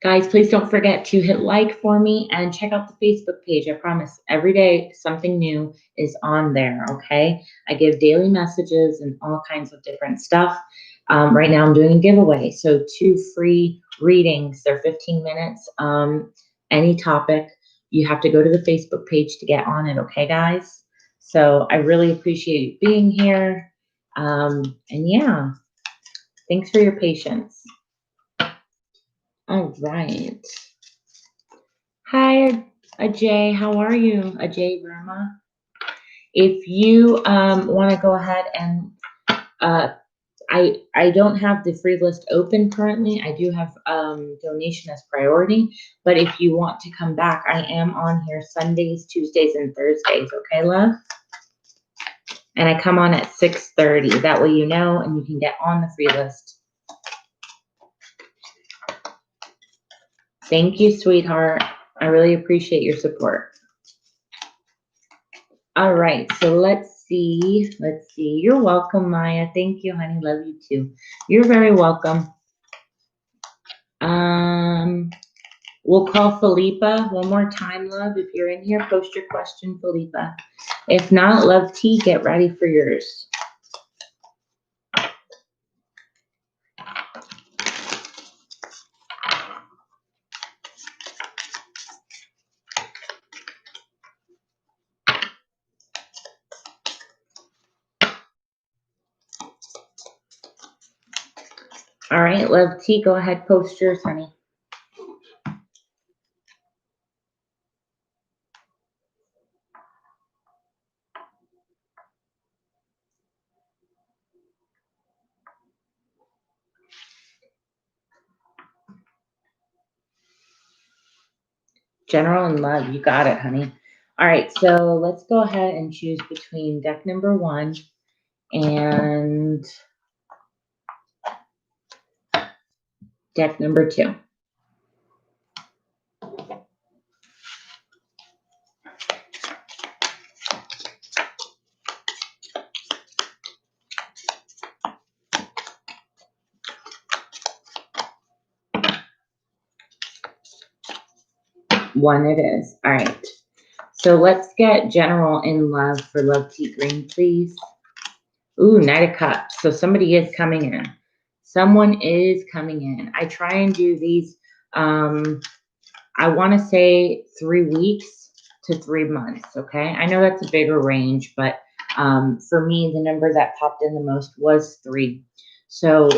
Guys, please don't forget to hit like for me and check out the Facebook page. I promise every day something new is on there, okay? I give daily messages and all kinds of different stuff. Right now I'm doing a giveaway. So 2 free readings. They're 15 minutes. Any topic. You have to go to the Facebook page to get on it, okay, guys? So I really appreciate you being here. And yeah, thanks for your patience. All right. Hi, Ajay. How are you, Ajay Verma? If you want to go ahead and I don't have the free list open currently. I do have donation as priority, but if you want to come back, I am on here Sundays, Tuesdays, and Thursdays. Okay, love? And I come on at 6:30. That way you know and you can get on the free list. Thank you, sweetheart. I really appreciate your support. All right, so let's see. Let's see. You're welcome, Maya. Thank you, honey. Love you too. You're very welcome. We'll call Philippa one more time, love. If you're in here, post your question, Philippa. If not, love T, get ready for yours. All right, love T, go ahead, post yours, honey. General and love, you got it, honey. All right, so let's go ahead and choose between deck number 1 and deck number 2. One it is. All right. So let's get general in love for Love T Green, please. Ooh, Knight of Cups. So somebody is coming in. Someone is coming in. I try and do these, I want to say 3 weeks to 3 months, okay? I know that's a bigger range, but for me, the number that popped in the most was 3. So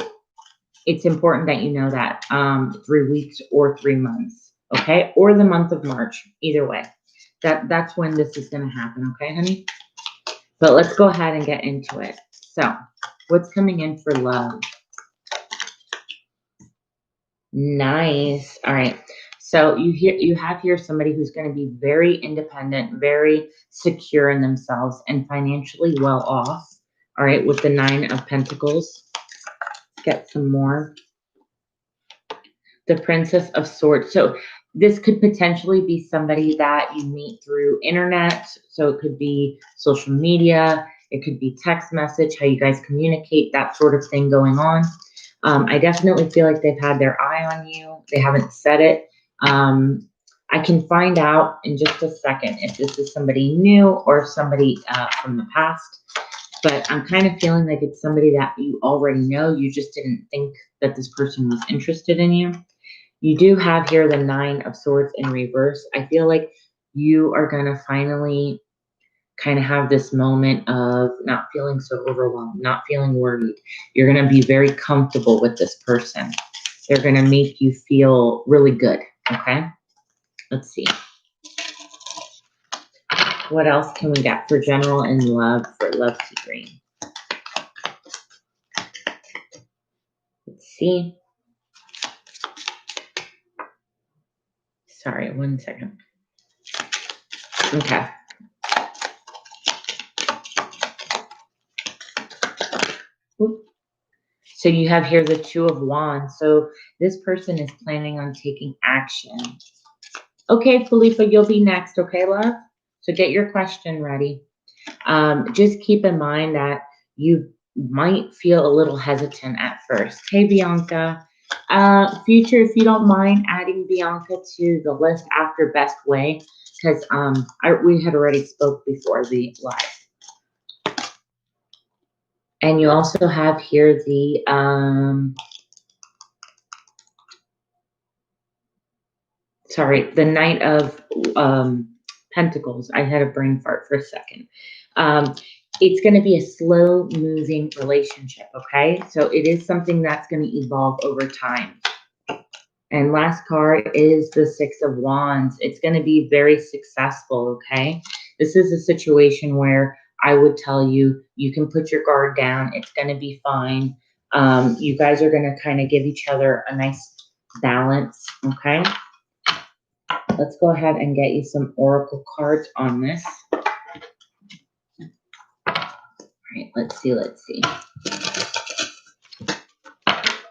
it's important that you know that 3 weeks or 3 months, okay? Or the month of March, either way. That's when this is going to happen, okay, honey? But let's go ahead and get into it. So, what's coming in for love? Nice. All right. So you have here somebody who's going to be very independent, very secure in themselves, and financially well off. All right, with the 9 of Pentacles. Get some more. The Princess of Swords. So this could potentially be somebody that you meet through internet. So it could be social media. It could be text message, how you guys communicate, that sort of thing going on. I definitely feel like they've had their eye on you. They haven't said it. I can find out in just a second if this is somebody new or somebody from the past. But I'm kind of feeling like it's somebody that you already know. You just didn't think that this person was interested in you. You do have here the 9 of Swords in reverse. I feel like you are going to finally kind of have this moment of not feeling so overwhelmed, not feeling worried. You're going to be very comfortable with this person. They're going to make you feel really good, okay? Let's see. What else can we get for general and love for Love T Green? Let's see. Sorry, 1 second. Okay. So you have here the 2 of Wands. So this person is planning on taking action. Okay, Philippa, you'll be next. Okay, love? So get your question ready. Just keep in mind that you might feel a little hesitant at first. Hey, Bianca. Future, if you don't mind adding Bianca to the list after Best Way, because we had already spoke before the live. And you also have here the the Knight of Pentacles. I had a brain fart for a second. It's going to be a slow moving relationship, okay? So it is something that's going to evolve over time. And last card is the 6 of Wands. It's going to be very successful, okay? This is a situation where I would tell you, you can put your guard down. It's going to be fine. You guys are going to kind of give each other a nice balance, okay? Let's go ahead and get you some oracle cards on this. All right, let's see.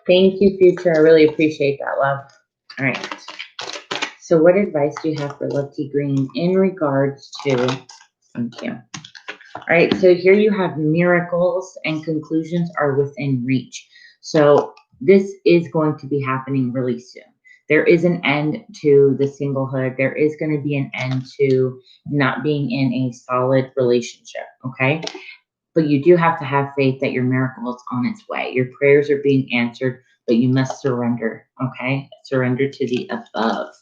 Thank you, future. I really appreciate that, love. All right. So what advice do you have for Love Tea Green in regards to, thank you. All right, so here you have miracles and conclusions are within reach. So this is going to be happening really soon. There is an end to the singlehood. There is going to be an end to not being in a solid relationship, okay? But you do have to have faith that your miracle is on its way. Your prayers are being answered, but you must surrender, okay? Surrender to the above.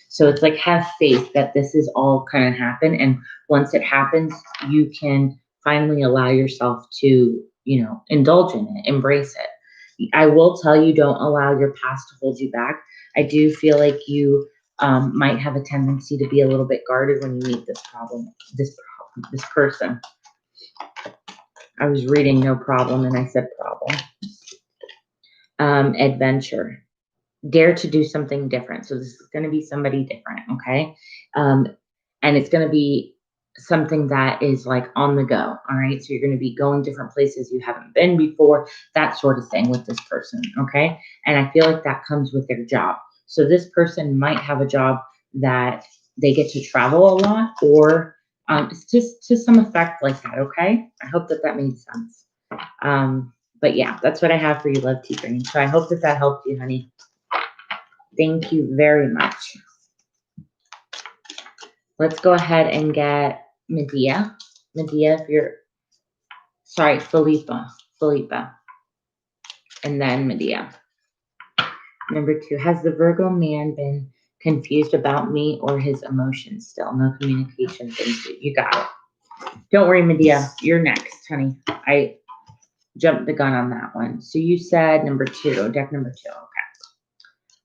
So it's like have faith that this is all kind of happen. And once it happens, you can finally allow yourself to, indulge in it, embrace it. I will tell you, don't allow your past to hold you back. I do feel like you might have a tendency to be a little bit guarded when you meet this person. I was reading no problem and I said problem. Adventure. Dare to do something different. So this is going to be somebody different, okay? And it's going to be something that is like on the go, all right? So you're going to be going different places you haven't been before, that sort of thing with this person, okay? And I feel like that comes with their job. So this person might have a job that they get to travel a lot, or it's just to some effect like that, okay? I hope that that made sense. But yeah, that's what I have for you, Love Tea Green. So I hope that that helped you, honey. Thank you very much. Let's go ahead and get Medea. Medea, if you're, sorry, Philippa. And then Medea. Number 2, has the Virgo man been confused about me or his emotions still? No communication. Thank you. You got it. Don't worry, Medea. You're next, honey. I jumped the gun on that one. So you said number 2, deck number 2. Okay.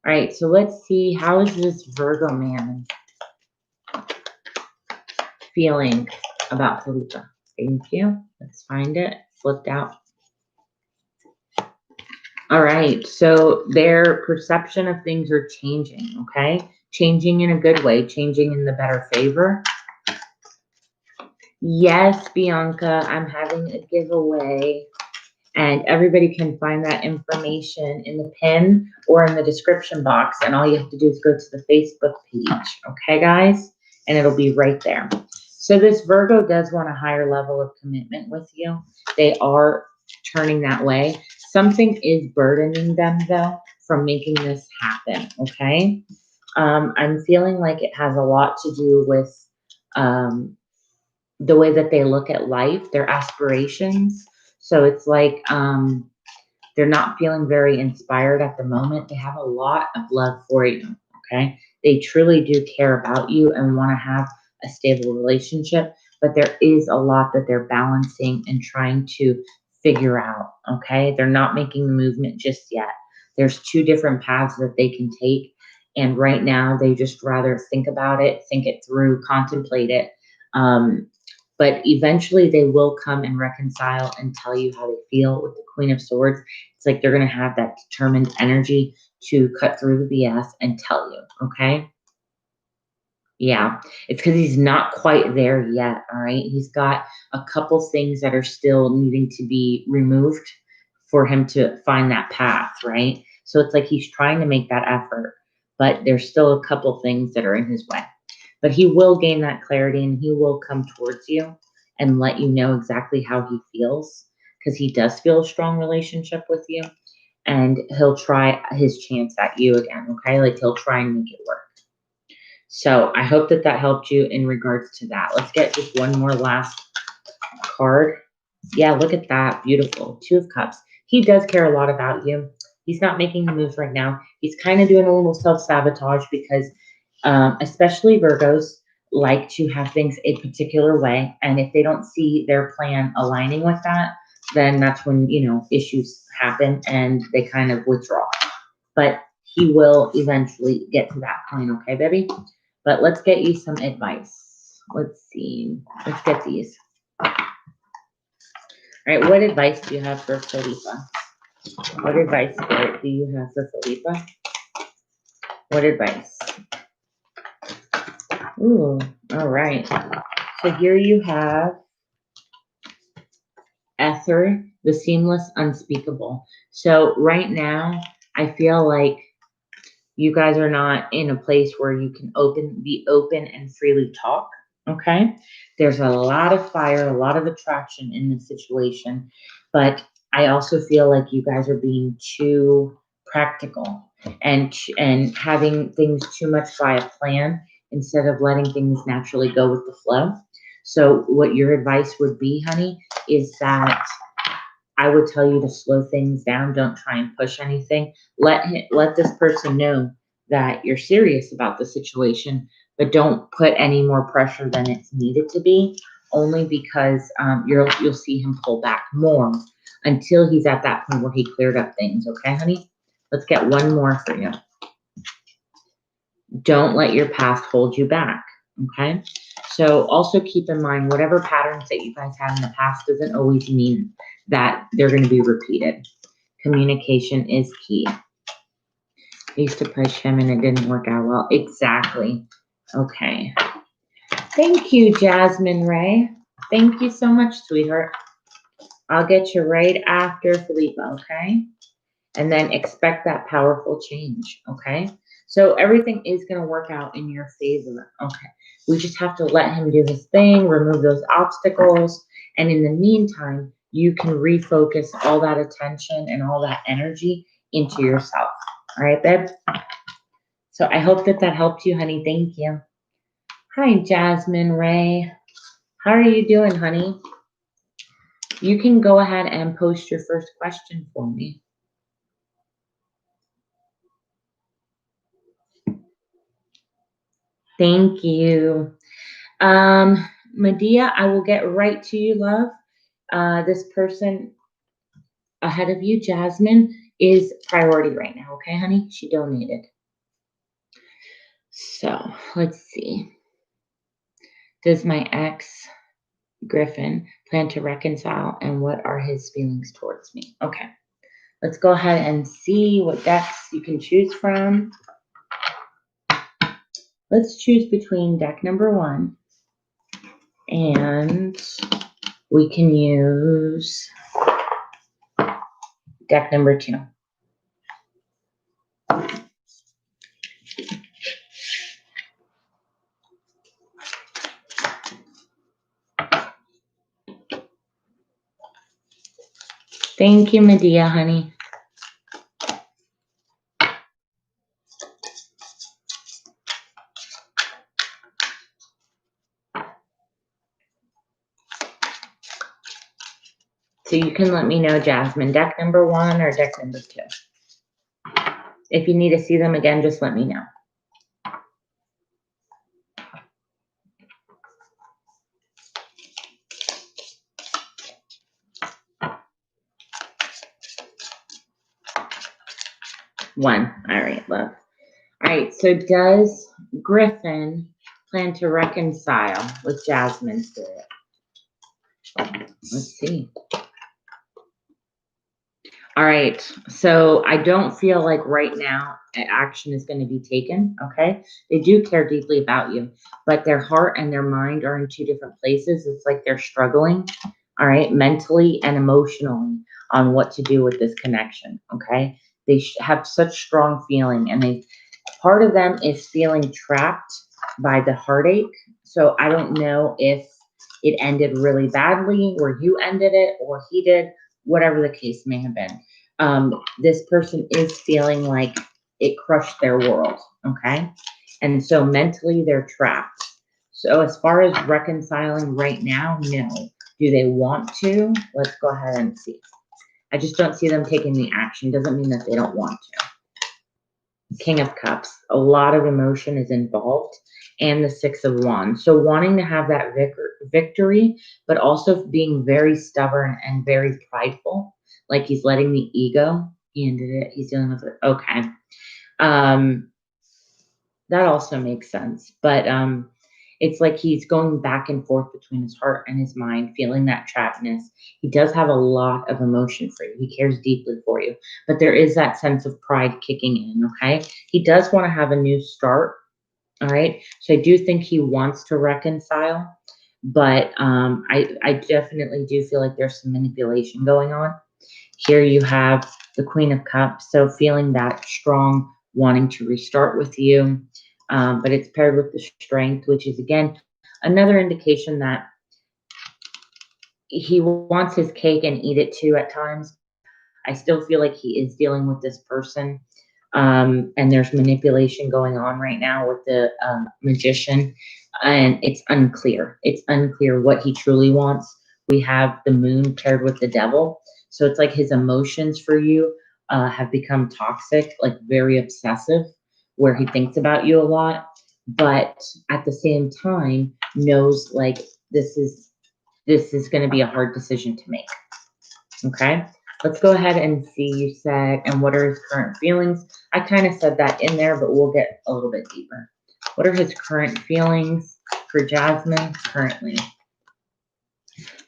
All right, so let's see. How is this Virgo man feeling about Philippa? Thank you. Let's find it. Flipped out. All right, so their perception of things are changing, okay? Changing in a good way, changing in the better favor. Yes, Bianca, I'm having a giveaway, and everybody can find that information in the pin or in the description box, and all you have to do is go to the Facebook page, okay, guys? And it'll be right there. So this Virgo does want a higher level of commitment with you. They are turning that way. Something is burdening them, though, from making this happen, okay? I'm feeling like it has a lot to do with the way that they look at life, their aspirations. So it's like they're not feeling very inspired at the moment. They have a lot of love for you, okay? They truly do care about you and want to have a stable relationship, but there is a lot that they're balancing and trying to figure out, okay? They're not making the movement just yet. There's 2 different paths that they can take, and right now they just rather think about it, think it through, contemplate it. But eventually they will come and reconcile and tell you how they feel. With the Queen of Swords, it's like they're going to have that determined energy to cut through the BS and tell you, okay? Yeah, it's because he's not quite there yet, all right? He's got a couple things that are still needing to be removed for him to find that path, right? So it's like he's trying to make that effort, but there's still a couple things that are in his way. But he will gain that clarity and he will come towards you and let you know exactly how he feels, because he does feel a strong relationship with you, and he'll try his chance at you again, okay? Like he'll try and make it work. So I hope that that helped you in regards to that. Let's get just one more last card. Yeah, look at that. Beautiful. 2 of Cups. He does care a lot about you. He's not making the moves right now. He's kind of doing a little self-sabotage because especially Virgos like to have things a particular way. And if they don't see their plan aligning with that, then that's when, issues happen and they kind of withdraw. But he will eventually get to that point, okay, baby? But let's get you some advice. Let's see. Let's get these. All right, what advice do you have for Philippa? What advice, Spirit, do you have for Felipa? What advice? Ooh, all right. So here you have Ether, the seamless, unspeakable. So right now, I feel like you guys are not in a place where you can be open and freely talk. Okay. There's a lot of fire, a lot of attraction in this situation. But I also feel like you guys are being too practical and having things too much by a plan instead of letting things naturally go with the flow. So what your advice would be, honey, is that I would tell you to slow things down. Don't try and push anything. Let this person know that you're serious about the situation, but don't put any more pressure than it's needed to be. Only because you'll see him pull back more until he's at that point where he cleared up things. Okay, honey. Let's get one more for you. Don't let your past hold you back. Okay. So also keep in mind, whatever patterns that you guys had in the past doesn't always mean that they're going to be repeated. Communication is key. I used to push him and it didn't work out well. Exactly. Okay. Thank you, Jasmine Ray. Thank you so much, sweetheart. I'll get you right after Felipa, okay? And then expect that powerful change, okay? So everything is going to work out in your favor, okay? We just have to let him do his thing, remove those obstacles, and in the meantime, you can refocus all that attention and all that energy into yourself, all right, babe? So I hope that helped you, honey. Thank you. Hi, Jasmine Ray. How are you doing, honey? You can go ahead and post your first question for me. Thank you. Medea, I will get right to you, love. This person ahead of you, Jasmine, is priority right now. Okay, honey? She donated. So let's see. Does my ex, Griffin, plan to reconcile, and what are his feelings towards me? Okay. Let's go ahead and see what decks you can choose from. Let's choose between deck number 1 and we can use deck number 2. Thank you, Medea, honey. So you can let me know, Jasmine, deck number 1 or deck number 2. If you need to see them again, just let me know. One. All right, love. All right, so does Griffin plan to reconcile with Jasmine Spirit? Let's see. All right, so I don't feel like right now action is going to be taken, okay? They do care deeply about you, but their heart and their mind are in 2 different places. It's like they're struggling, all right, mentally and emotionally on what to do with this connection, okay? They have such strong feeling, and part of them is feeling trapped by the heartache. So I don't know if it ended really badly, or you ended it, or he did, whatever the case may have been. This person is feeling like it crushed their world, okay? And so mentally they're trapped. So as far as reconciling right now, no. Do they want to? Let's go ahead and see. I just don't see them taking the action. Doesn't mean that they don't want to. King of Cups. A lot of emotion is involved. And the 6 of Wands. So wanting to have that victory, but also being very stubborn and very prideful. Like he's letting the ego, he ended it, he's dealing with it. Okay. That also makes sense. But It's like he's going back and forth between his heart and his mind, feeling that trappedness. He does have a lot of emotion for you. He cares deeply for you, but there is that sense of pride kicking in, okay? He does want to have a new start, all right? So I do think he wants to reconcile, but I definitely do feel like there's some manipulation going on. Here you have the Queen of Cups, so feeling that strong, wanting to restart with you, but it's paired with the strength, which is, again, another indication that he wants his cake and eat it too at times. I still feel like he is dealing with this person, and there's manipulation going on right now with the magician, and it's unclear. It's unclear what he truly wants. We have the moon paired with the devil, so it's like his emotions for you have become toxic, like very obsessive, where he thinks about you a lot, but at the same time knows like this is going to be a hard decision to make. Okay, let's go ahead and see. You said, and what are his current feelings? I kind of said that in there, but we'll get a little bit deeper. What are his current feelings for Jasmine currently?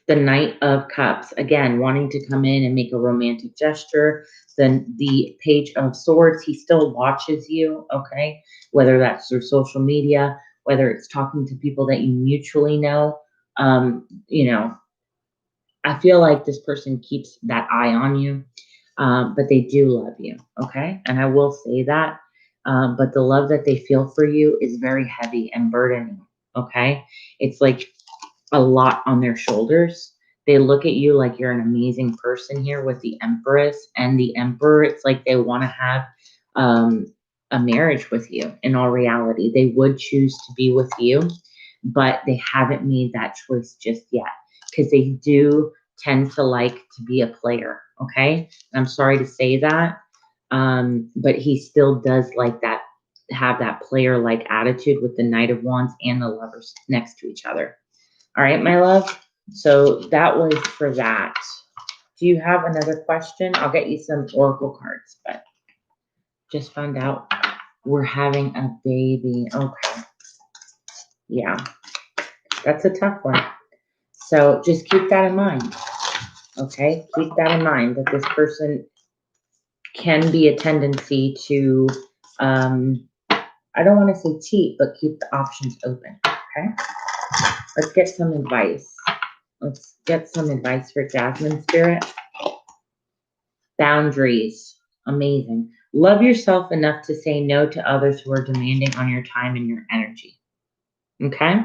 The Knight of Cups, again, wanting to come in and make a romantic gesture. Then the Page of Swords, he still watches you, okay? Whether that's through social media, whether it's talking to people that you mutually know, you know, I feel like this person keeps that eye on you, but they do love you, okay? And I will say that. But the love that they feel for you is very heavy and burdening, okay? It's like a lot on their shoulders. They look at you like you're an amazing person here with the Empress and the Emperor. It's like they want to have um, a marriage with you in all reality. They would choose to be with you, but they haven't made that choice just yet because they do tend to like to be a player. Okay. And I'm sorry to say that. But he still does like that, have that player like attitude with the Knight of Wands and the Lovers next to each other. All right, my love. So that was for that. Do you have another question? I'll get you some oracle cards, but just found out we're having a baby. Okay. Yeah, that's a tough one. So just keep that in mind. Okay, keep that in mind that this person can be a tendency to, I don't want to say cheat, but keep the options open. Okay, let's get some advice. Let's get some advice for Jasmine Spirit. Boundaries. Amazing. Love yourself enough to say no to others who are demanding on your time and your energy. Okay?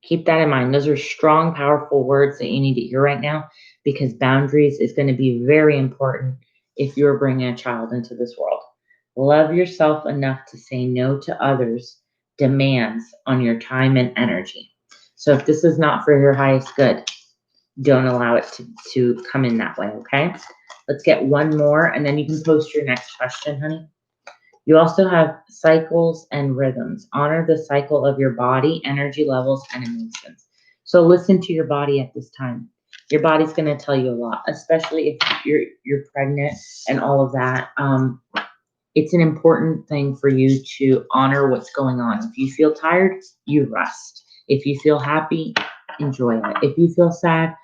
Keep that in mind. Those are strong, powerful words that you need to hear right now because boundaries is going to be very important if you're bringing a child into this world. Love yourself enough to say no to others' demands on your time and energy. So if this is not for your highest good, don't allow it to come in that way, okay? Let's get one more, and then you can post your next question, honey. You also have cycles and rhythms. Honor the cycle of your body, energy levels, and emotions. So listen to your body at this time. Your body's going to tell you a lot, especially if you're pregnant and all of that. It's an important thing for you to honor what's going on. If you feel tired, you rest. If you feel happy, enjoy it. If you feel sad,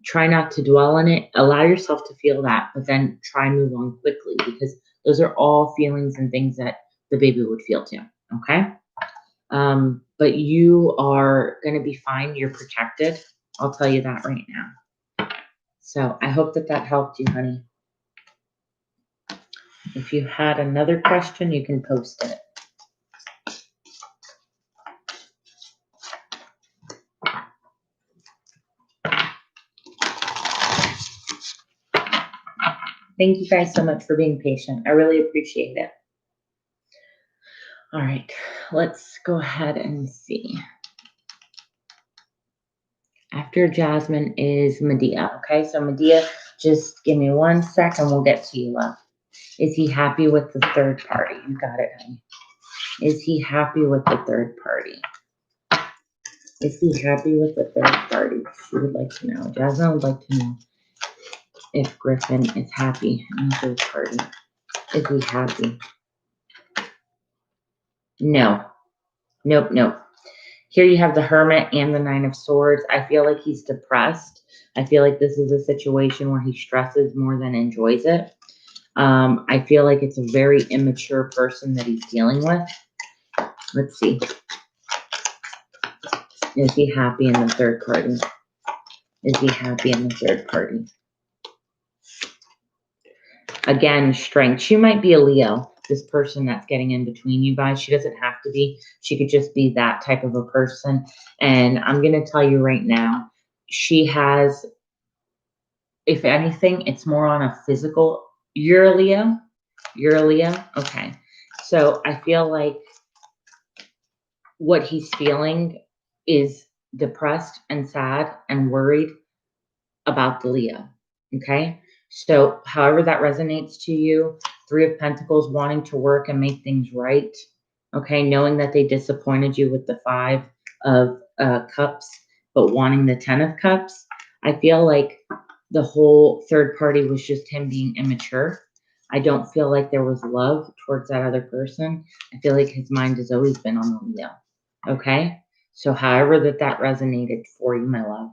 try not to dwell on it. Allow yourself to feel that, but then try and move on quickly because those are all feelings and things that the baby would feel too. Okay. But you are going to be fine. You're protected. I'll tell you that right now. So I hope that that helped you, honey. If you had another question, you can post it. Thank you guys so much for being patient. I really appreciate it. All right, let's go ahead and see. After Jasmine is Medea. Okay, so Medea, just give me 1 second. We'll get to you, love. Is he happy with the third party? You got it, honey. Is he happy with the third party? Is he happy with the third party? She would like to know. Jasmine would like to know if Griffin is happy in the third party. Is he happy? No. Nope, nope. Here you have the Hermit and the Nine of Swords. I feel like he's depressed. I feel like this is a situation where he stresses more than enjoys it. I feel like it's a very immature person that he's dealing with. Let's see. Is he happy in the third party? Is he happy in the third party? Again, strength. She might be a Leo, this person that's getting in between you guys. She doesn't have to be. She could just be that type of a person. And I'm going to tell you right now, she has, if anything, it's more on a physical. You're a Leo? You're a Leo? Okay. So I feel like what he's feeling is depressed and sad and worried about the Leo. Okay. So however that resonates to you, Three of Pentacles, wanting to work and make things right. Okay. Knowing that they disappointed you with the Five of Cups, but wanting the 10 of Cups. I feel like the whole third party was just him being immature. I don't feel like there was love towards that other person. I feel like his mind has always been on the Leo. Okay. So however that resonated for you, my love.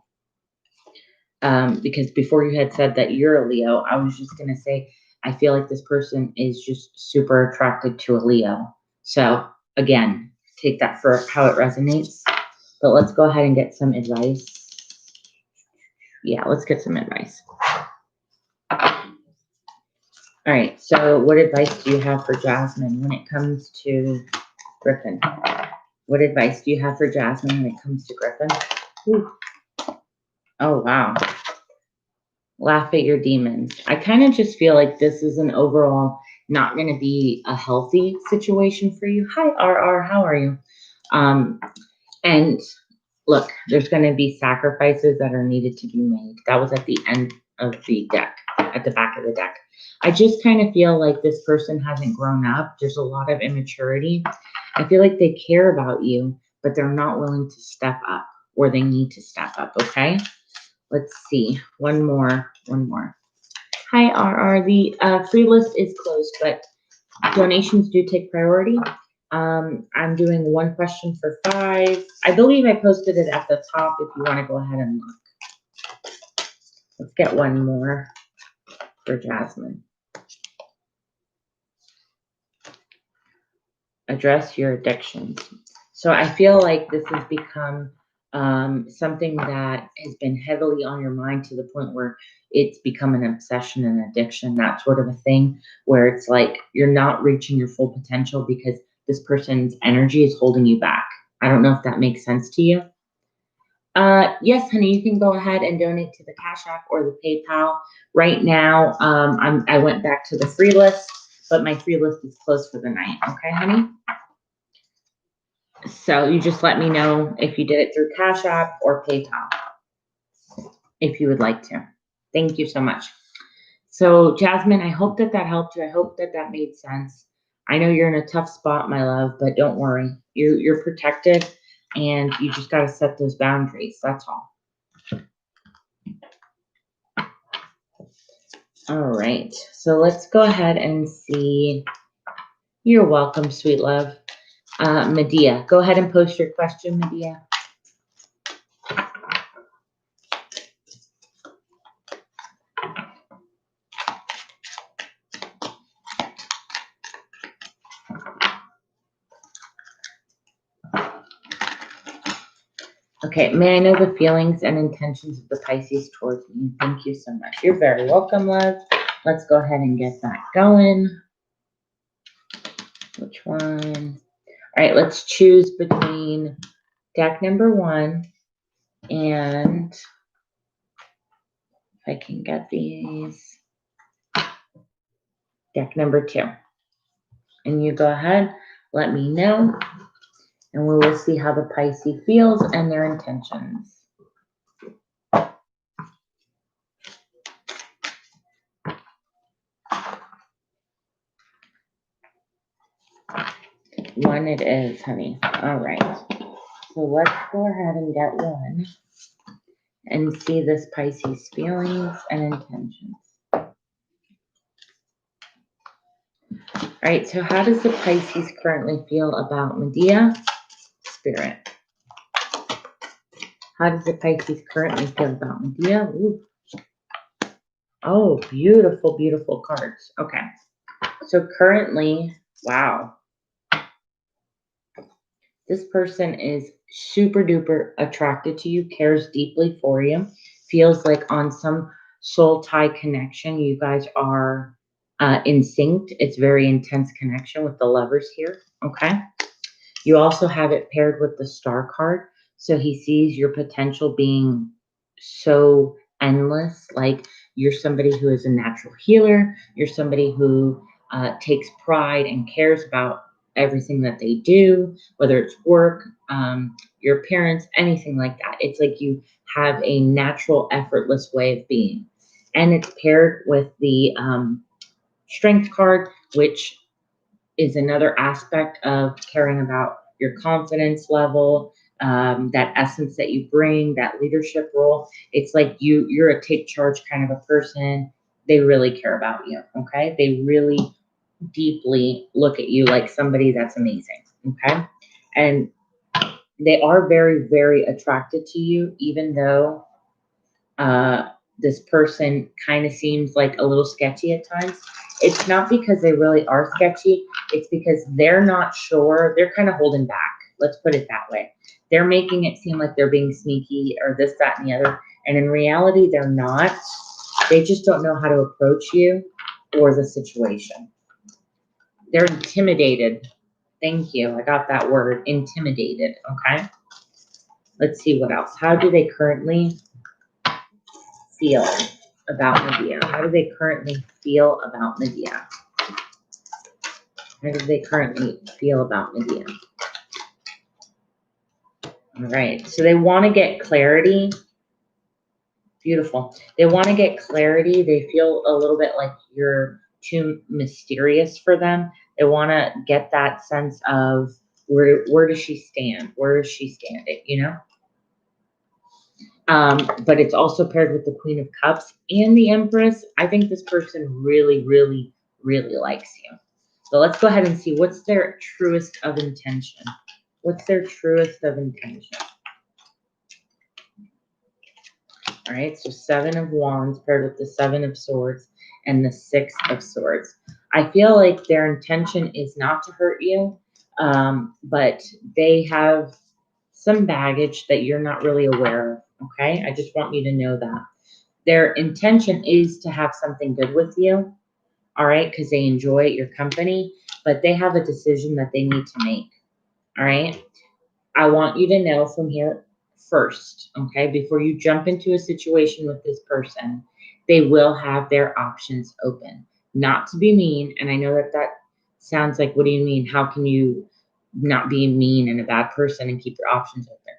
Because before you had said that you're a Leo, I was just going to say, I feel like this person is just super attracted to a Leo. So again, take that for how it resonates. But let's go ahead and get some advice. Yeah, let's get some advice. All right. So what advice do you have for Jasmine when it comes to Griffin? What advice do you have for Jasmine when it comes to Griffin? Ooh. Oh, wow. Laugh at your demons. I kind of just feel like this is an overall not going to be a healthy situation for you. Hi, RR. How are you? And look, there's going to be sacrifices that are needed to be made. That was at the end of the deck, at the back of the deck. I just kind of feel like this person hasn't grown up. There's a lot of immaturity. I feel like they care about you, but they're not willing to step up, or they need to step up, okay? Let's see. One more. Hi, RR. The free list is closed, but donations do take priority. I'm doing one question for 5. I believe I posted it at the top if you want to go ahead and look. Let's get one more for Jasmine. Address your addictions. So I feel like this has become something that has been heavily on your mind to the point where it's become an obsession and addiction, that sort of a thing, where it's like you're not reaching your full potential because this person's energy is holding you back. I don't know if that makes sense to you. Yes, honey, you can go ahead and donate to the Cash App or the PayPal. Right now, I went back to the free list, but my free list is closed for the night. Okay, honey? So you just let me know if you did it through Cash App or PayPal, if you would like to. Thank you so much. So Jasmine, I hope that helped you. I hope that made sense. I know you're in a tough spot, my love, but don't worry. You're protected, and you just got to set those boundaries. That's all. All right. So let's go ahead and see. You're welcome, sweet love. Medea, go ahead and post your question, Medea. Okay, may I know the feelings and intentions of the Pisces towards me? Thank you so much. You're very welcome, love. Let's go ahead and get that going. Which one? All right, let's choose between deck number 1 and, if I can get these, deck number 2. And you go ahead, let me know, and we will see how the Pisces feels and their intentions. One it is, honey. All right. So let's go ahead and get one and see this Pisces feelings and intentions. All right. So how does the Pisces currently feel about Medea? Spirit. How does the Pisces currently feel about Medea? Ooh. Oh, beautiful, beautiful cards. Okay. So currently, wow, this person is super duper attracted to you, cares deeply for you, feels like on some soul tie connection, you guys are in sync. It's very intense connection with the lovers here. Okay. You also have it paired with the star card. So he sees your potential being so endless. Like you're somebody who is a natural healer. You're somebody who takes pride and cares about everything that they do, whether it's work, your appearance, anything like that. It's like you have a natural, effortless way of being. And it's paired with the strength card, which is another aspect of caring about your confidence level, that essence that you bring, that leadership role. It's like you're a take charge kind of a person. They really care about you. Okay. They really deeply look at you like somebody that's amazing. Okay. And they are very, very attracted to you, even though uh, this person kind of seems like a little sketchy at times. It's not because they really are sketchy. It's because they're not sure. They're kind of holding back. Let's put it that way. They're making it seem like they're being sneaky or this, that, and the other. And in reality, they're not. They just don't know how to approach you or the situation. They're intimidated. Thank you. I got that word, intimidated. Okay. Let's see what else. How do they currently feel about Medea? How do they currently feel about Medea? How do they currently feel about Medea? All right, so they want to get clarity. Beautiful. They want to get clarity. They feel a little bit like you're too mysterious for them. They want to get that sense of where does she stand? Where is she standing? You know? But it's also paired with the Queen of Cups and the Empress. I think this person really, really, really likes you. So let's go ahead and see what's their truest of intention. What's their truest of intention? All right, so Seven of Wands paired with the Seven of Swords and the Six of Swords. I feel like their intention is not to hurt you, but they have some baggage that you're not really aware of, okay? I just want you to know that. Their intention is to have something good with you, all right, because they enjoy your company, but they have a decision that they need to make, all right? I want you to know from here first, okay, before you jump into a situation with this person, they will have their options open. Not to be mean, and I know that that sounds like, what do you mean? How can you not be mean and a bad person and keep your options open?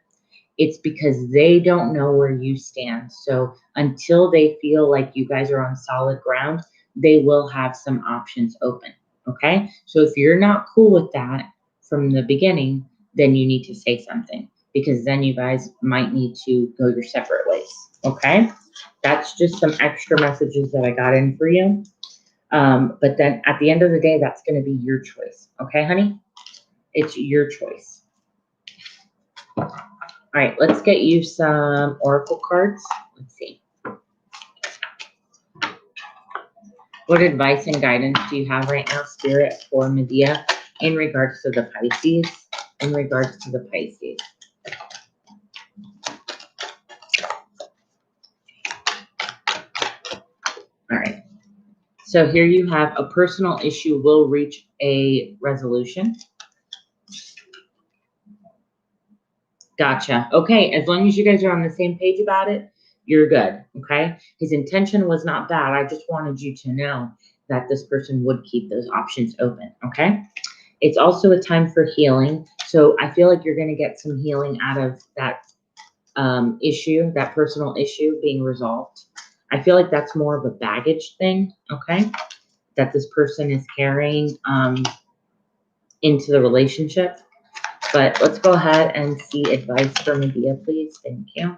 It's because they don't know where you stand. So until they feel like you guys are on solid ground, they will have some options open. Okay. So if you're not cool with that from the beginning, then you need to say something, because then you guys might need to go your separate ways. Okay. That's just some extra messages that I got in for you. But then at the end of the day, that's going to be your choice. Okay, honey? It's your choice. All right, let's get you some oracle cards. Let's see. What advice and guidance do you have right now, Spirit, for Medea in regards to the Pisces? In regards to the Pisces. All right. So here you have a personal issue will reach a resolution. Gotcha. Okay, as long as you guys are on the same page about it, you're good, okay? His intention was not bad. I just wanted you to know that this person would keep those options open, okay? It's also a time for healing. So I feel like you're going to get some healing out of that issue, that personal issue being resolved. I feel like that's more of a baggage thing, okay? That this person is carrying into the relationship. But let's go ahead and see advice for Medea, please. Thank you.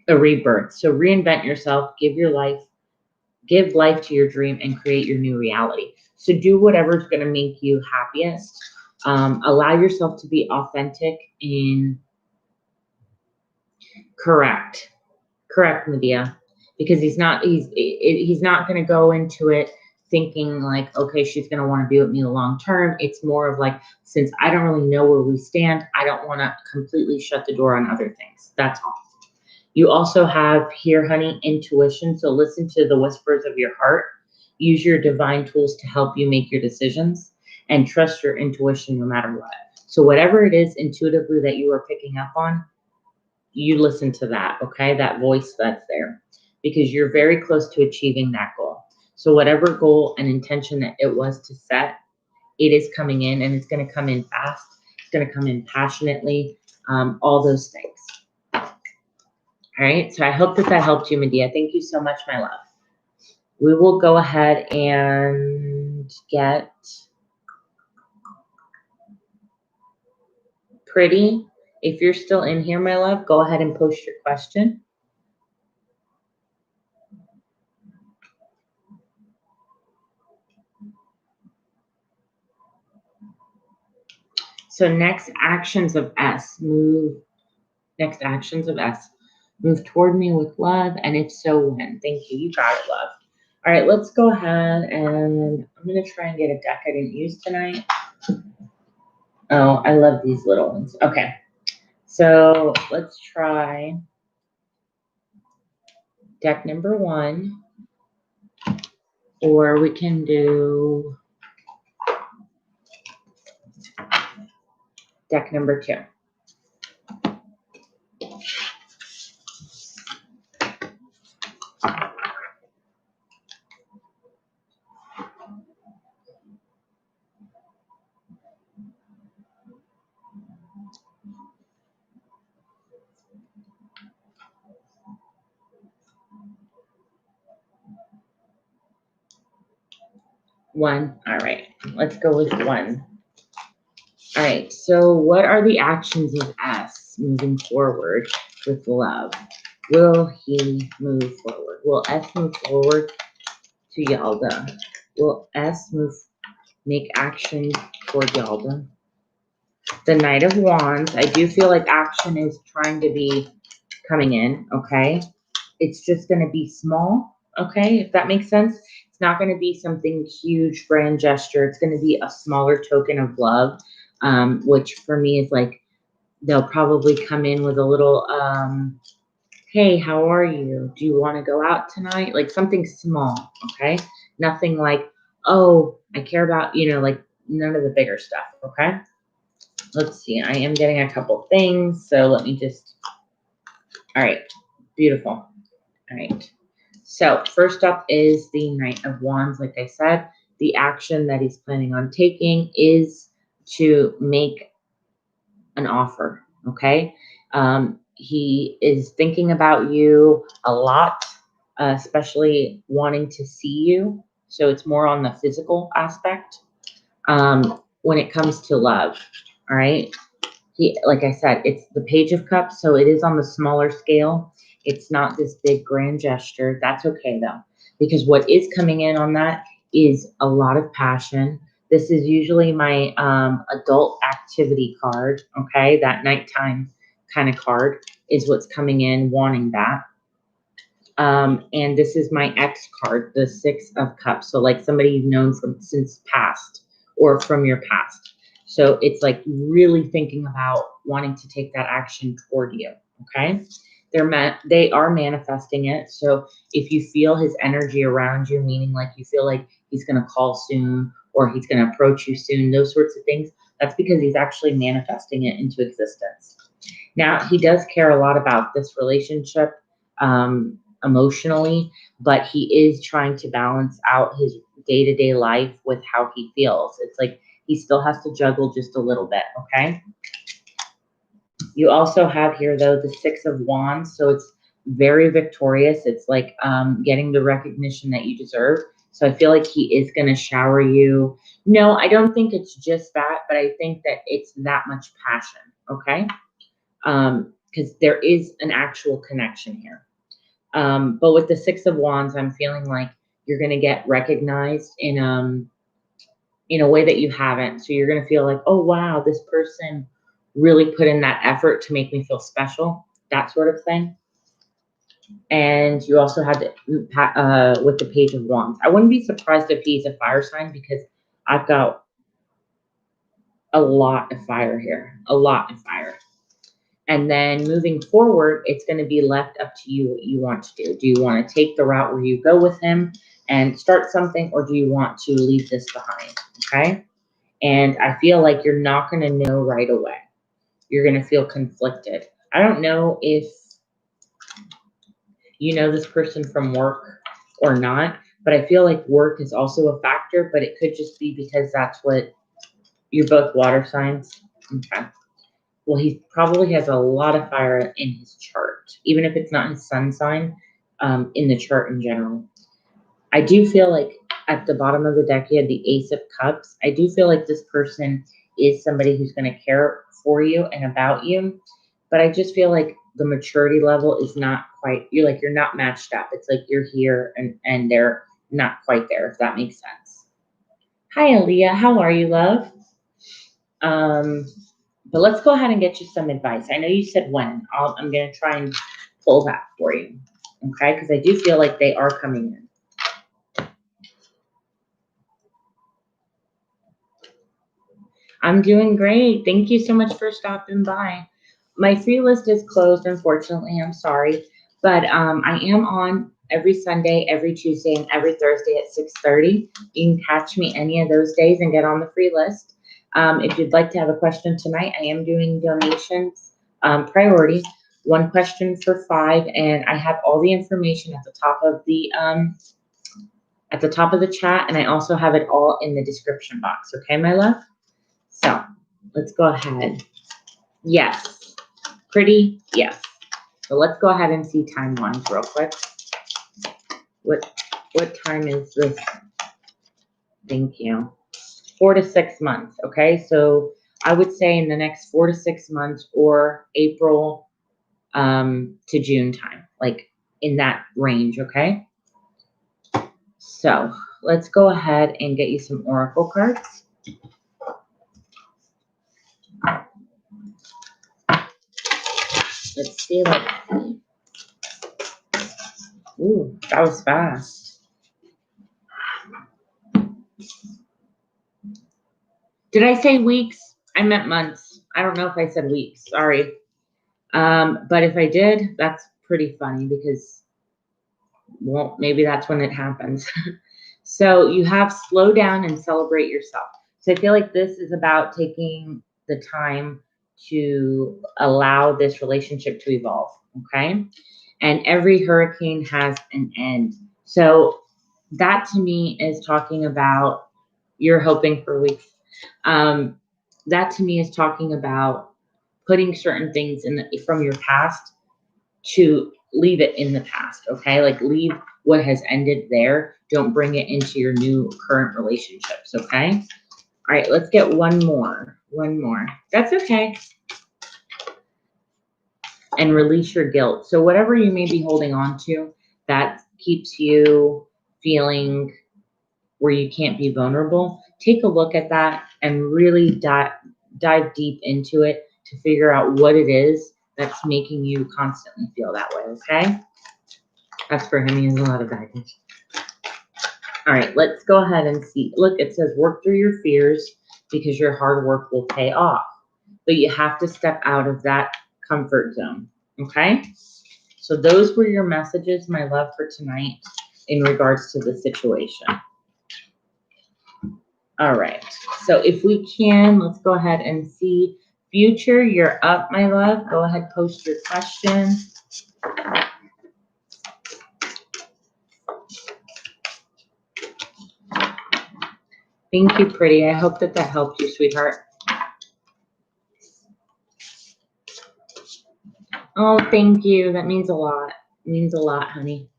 A rebirth. So reinvent yourself, give life to your dream, and create your new reality. So do whatever's going to make you happiest. Allow yourself to be authentic in Correct. Correct, Medea. Because he's not going to go into it thinking like, okay, she's going to want to be with me long term. It's more of like, since I don't really know where we stand, I don't want to completely shut the door on other things. That's all. You also have here, honey, intuition. So listen to the whispers of your heart. Use your divine tools to help you make your decisions and trust your intuition no matter what. So whatever it is intuitively that you are picking up on, you listen to that, okay? That voice that's there, because you're very close to achieving that goal. So whatever goal and intention that it was to set, it is coming in, and it's going to come in fast. It's going to come in passionately, all those things. All right. So I hope that that helped you, Medea. Thank you so much, my love. We will go ahead and get Pretty. If you're still in here, my love, go ahead and post your question. So next actions of S, next actions of S. Move toward me with love, and if so, when? Thank you. You got it, love. All right, let's go ahead, and I'm going to try and get a deck I didn't use tonight. Oh, I love these little ones. Okay, so let's try deck number 1, or we can do deck number 2. One. All right, let's go with 1. All right, so what are the actions of S moving forward with love? Will he move forward? Will S move forward to Yalda? Will S make action toward Yalda? The Knight of Wands. I do feel like action is trying to be coming in, okay? It's just going to be small, okay? If that makes sense. It's not going to be something huge, grand gesture. It's going to be a smaller token of love, which for me is like, they'll probably come in with a little, hey, how are you? Do you want to go out tonight? Like something small, okay? Nothing like, oh, I care about, like none of the bigger stuff, okay? Let's see. I am getting a couple things, so let me just, all right, beautiful. All right. So first up is the Knight of Wands. Like I said, the action that he's planning on taking is to make an offer, okay? He is thinking about you a lot, especially wanting to see you. So it's more on the physical aspect when it comes to love, all right? Like I said, it's the Page of Cups, so it is on the smaller scale. It's not this big grand gesture. That's okay though, because what is coming in on that is a lot of passion. This is usually my adult activity card, okay? That nighttime kind of card is what's coming in wanting that. And this is my X card, the 6 of Cups. So like somebody you've known since past or from your past. So it's like really thinking about wanting to take that action toward you, okay? They are manifesting it. So if you feel his energy around you, meaning like you feel like he's going to call soon or he's going to approach you soon, those sorts of things, that's because he's actually manifesting it into existence. Now, he does care a lot about this relationship emotionally, but he is trying to balance out his day-to-day life with how he feels. It's like he still has to juggle just a little bit, okay? You also have here, though, the 6 of Wands, so it's very victorious. It's like getting the recognition that you deserve. So I feel like he is going to shower you. No, I don't think it's just that, but I think that it's that much passion, okay? Because there is an actual connection here. But with the 6 of Wands, I'm feeling like you're going to get recognized in a way that you haven't. So you're going to feel like, oh, wow, this person really put in that effort to make me feel special. that sort of thing. And you also had with the Page of Wands. I wouldn't be surprised if he's a fire sign because I've got a lot of fire here, a lot of fire. And then moving forward, it's going to be left up to you what you want to do. Do you want to take the route where you go with him and start something, or do you want to leave this behind? Okay. And I feel like you're not going to know right away. You're going to feel conflicted. I don't know if you know this person from work or not, but I feel like work is also a factor, but it could just be because that's what you're both water signs. Okay. Well, he probably has a lot of fire in his chart, even if it's not his sun sign, in the chart in general. I do feel like at the bottom of the deck, you had the Ace of Cups. I do feel like this person is somebody who's going to care for you and about you, but I just feel like the maturity level is not quite, you're not matched up. It's like you're here and they're not quite there, if that makes sense. Hi, Aaliyah. How are you, love? But let's go ahead and get you some advice. I know you said when. I'm going to try and pull that for you, okay? Because I do feel like they are coming in. I'm doing great. Thank you so much for stopping by. My free list is closed, unfortunately. I'm sorry. But I am on every Sunday, every Tuesday, and every Thursday at 6:30. You can catch me any of those days and get on the free list. If you'd like to have a question tonight, I am doing donations, priority, one question for $5, and I have all the information at the top of the chat, and I also have it all in the description box. Okay, my love? So let's go ahead. Yes. Pretty? Yes. So let's go ahead and see timelines real quick. What time is this? Thank you. 4 to 6 months. Okay. So I would say in the next 4 to 6 months, or April to June time, like in that range. Okay. So let's go ahead and get you some oracle cards. Let's see. Ooh, that was fast. Did I say weeks? I meant months. I don't know if I said weeks. Sorry. But if I did, that's pretty funny because, well, maybe that's when it happens. So you have slow down and celebrate yourself. So I feel like this is about taking the time to allow this relationship to evolve. Okay. And every hurricane has an end. So that to me is talking about you're hoping for weeks. That to me is talking about putting certain things from your past to leave it in the past. Okay. Like leave what has ended there. Don't bring it into your new current relationships. Okay. All right. Let's get one more. That's okay. And release your guilt. So whatever you may be holding on to that keeps you feeling where you can't be vulnerable, take a look at that and really dive deep into it to figure out what it is that's making you constantly feel that way, okay? That's for him. He has a lot of baggage. All right, let's go ahead and see. Look, it says work through your fears because your hard work will pay off. But you have to step out of that comfort zone, okay? So those were your messages, my love, for tonight in regards to the situation. All right, so if we can, let's go ahead and see. Future, you're up, my love. Go ahead, post your question. Thank you, pretty. I hope that helped you, sweetheart. Oh, thank you. That means a lot. It means a lot, honey.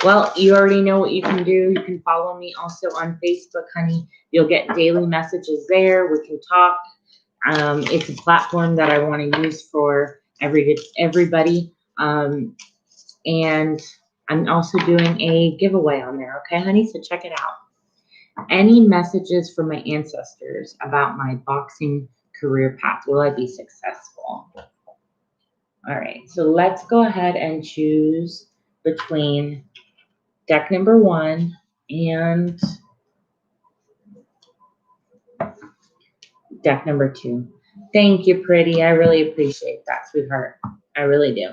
Well, you already know what you can do. You can follow me also on Facebook, honey. You'll get daily messages there. We can talk. It's a platform that I want to use for everybody. And I'm also doing a giveaway on there. Okay, honey? So check it out. Any messages from my ancestors about my boxing career path? Will I be successful? All right, so let's go ahead and choose between deck number 1 and deck number 2. Thank you, pretty. I really appreciate that, sweetheart. I really do.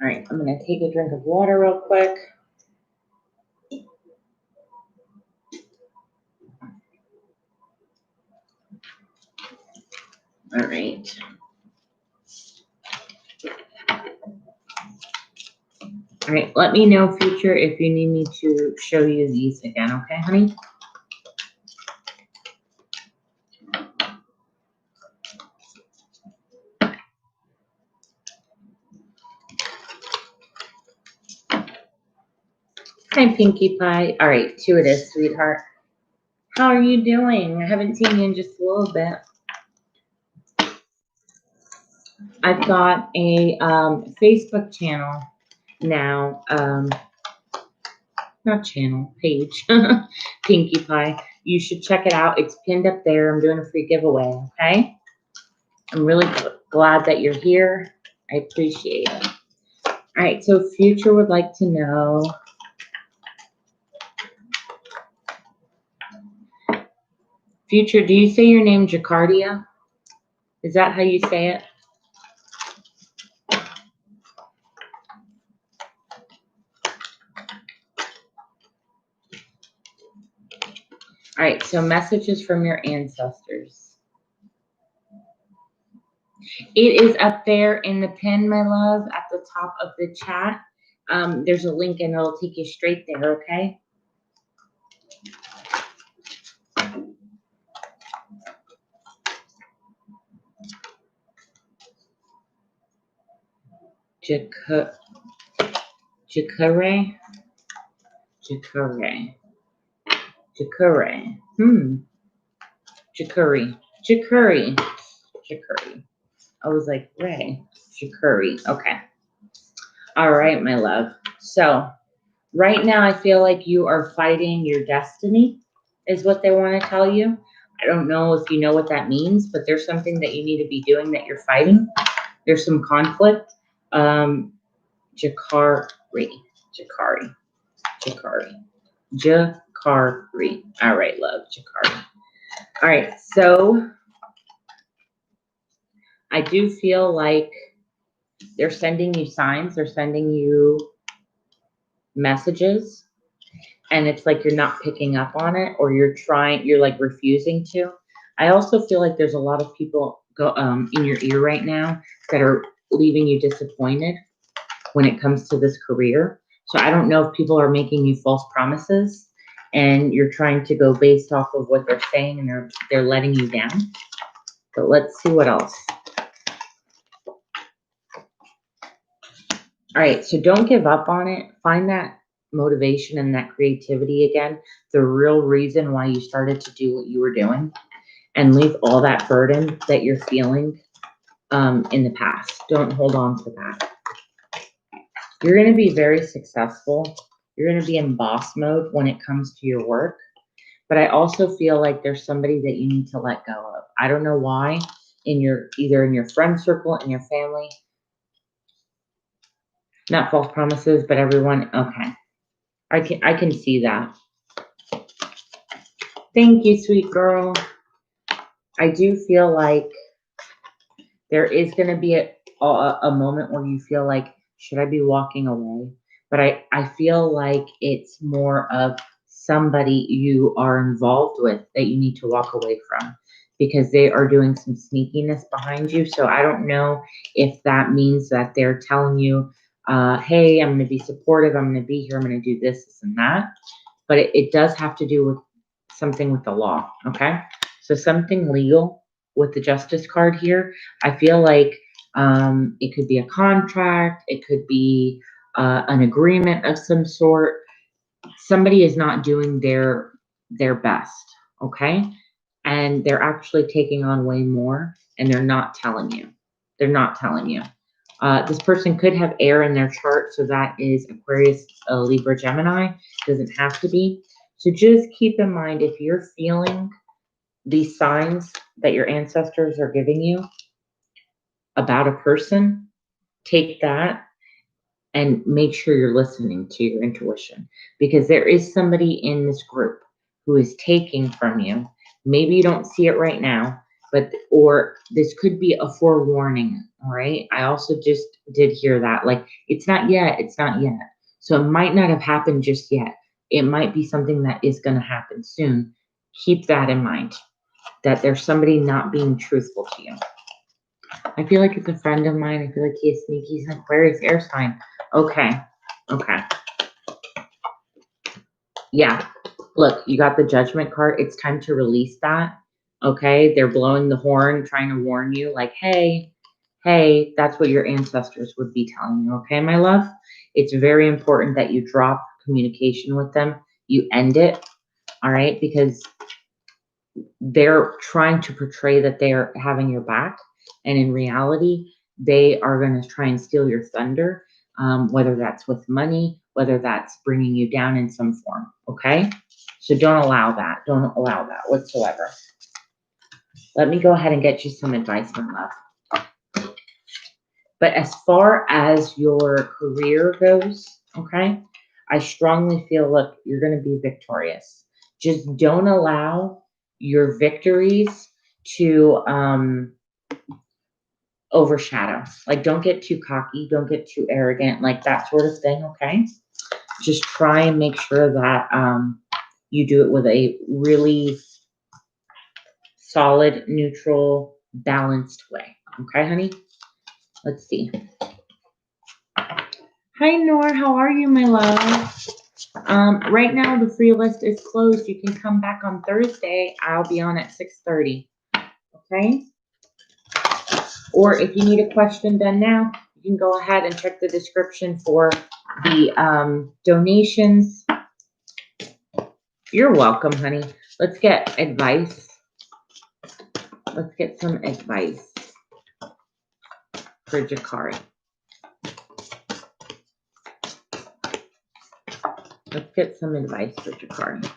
All right, I'm going to take a drink of water real quick. All right. All right, let me know, future, if you need me to show you these again, okay, honey? Hi, Pinkie Pie. All right, 2 it is, sweetheart. How are you doing? I haven't seen you in just a little bit. I've got a Facebook channel now. Not channel, page. Pinkie Pie. You should check it out. It's pinned up there. I'm doing a free giveaway, okay? I'm really glad that you're here. I appreciate it. All right, so Future would like to know, Future, do you say your name Jacardia? Is that how you say it? All right, so messages from your ancestors. It is up there in the pin, my love, at the top of the chat. There's a link and it'll take you straight there, okay? Jakare. Jakare. Jakare. Jakuri. Jakuri. Jakuri. I was like, Ray. Jakuri. Okay. All right, my love. So right now I feel like you are fighting your destiny is what they want to tell you. I don't know if you know what that means, but there's something that you need to be doing that you're fighting. There's some conflict. Jakari. Jakari. Jakari. Jakari. All right, love. Jakari. All right, so I do feel like they're sending you signs. They're sending you messages. And it's like you're not picking up on it, or you're like refusing to. I also feel like there's a lot of people in your ear right now that are leaving you disappointed when it comes to this career. So I don't know if people are making you false promises and you're trying to go based off of what they're saying and they're letting you down. But let's see what else. All right, so don't give up on it. Find that motivation and that creativity again, the real reason why you started to do what you were doing, and leave all that burden that you're feeling in the past. Don't hold on to that. You're going to be very successful. You're going to be in boss mode when it comes to your work. But I also feel like there's somebody that you need to let go of. I don't know why, either in your friend circle, in your family. Not false promises, but everyone. Okay. I can see that. Thank you, sweet girl. I do feel like there is going to be a moment where you feel like, should I be walking away? But I feel like it's more of somebody you are involved with that you need to walk away from, because they are doing some sneakiness behind you. So I don't know if that means that they're telling you, hey, I'm going to be supportive. I'm going to be here. I'm going to do this, and that. But it does have to do with something with the law, okay? So something legal with the justice card here. I feel like it could be a contract. It could be an agreement of some sort. Somebody is not doing their best, okay? and they're actually taking on way more, and they're not telling you. They're not telling you. This person could have air in their chart, so that is Aquarius, Libra, Gemini. Doesn't have to be. So just keep in mind, if you're feeling these signs that your ancestors are giving you about a person, take that and make sure you're listening to your intuition, because there is somebody in this group who is taking from you. Maybe you don't see it right now, but or this could be a forewarning. All right. I also just did hear that. Like, it's not yet. It's not yet. So it might not have happened just yet. It might be something that is going to happen soon. Keep that in mind, that there's somebody not being truthful to you. I feel like it's a friend of mine. I feel like he is sneaky. He's an Aquarius air sign. Okay. Okay. Yeah. Look, you got the Judgment card. It's time to release that. Okay. They're blowing the horn, trying to warn you, like, hey, that's what your ancestors would be telling you. Okay, my love? It's very important that you drop communication with them. You end it. All right. Because they're trying to portray that they're having your back. And in reality, they are going to try and steal your thunder, whether that's with money, whether that's bringing you down in some form. Okay. So don't allow that. Don't allow that whatsoever. Let me go ahead and get you some advice, my love. But as far as your career goes, okay, I strongly feel, look, you're going to be victorious. Just don't allow your victories to overshadow. Like, don't get too cocky, don't get too arrogant, like that sort of thing. Okay, just try and make sure that you do it with a really solid, neutral, balanced way. Okay, honey? Let's see. Hi, Nor. How are you, my love? Right now, the free list is closed. You can come back on Thursday. I'll be on at 6:30. Okay? Or if you need a question done now, you can go ahead and check the description for the donations. You're welcome, honey. Let's get advice. Let's get some advice for Jakari. Let's get some advice for Jakari.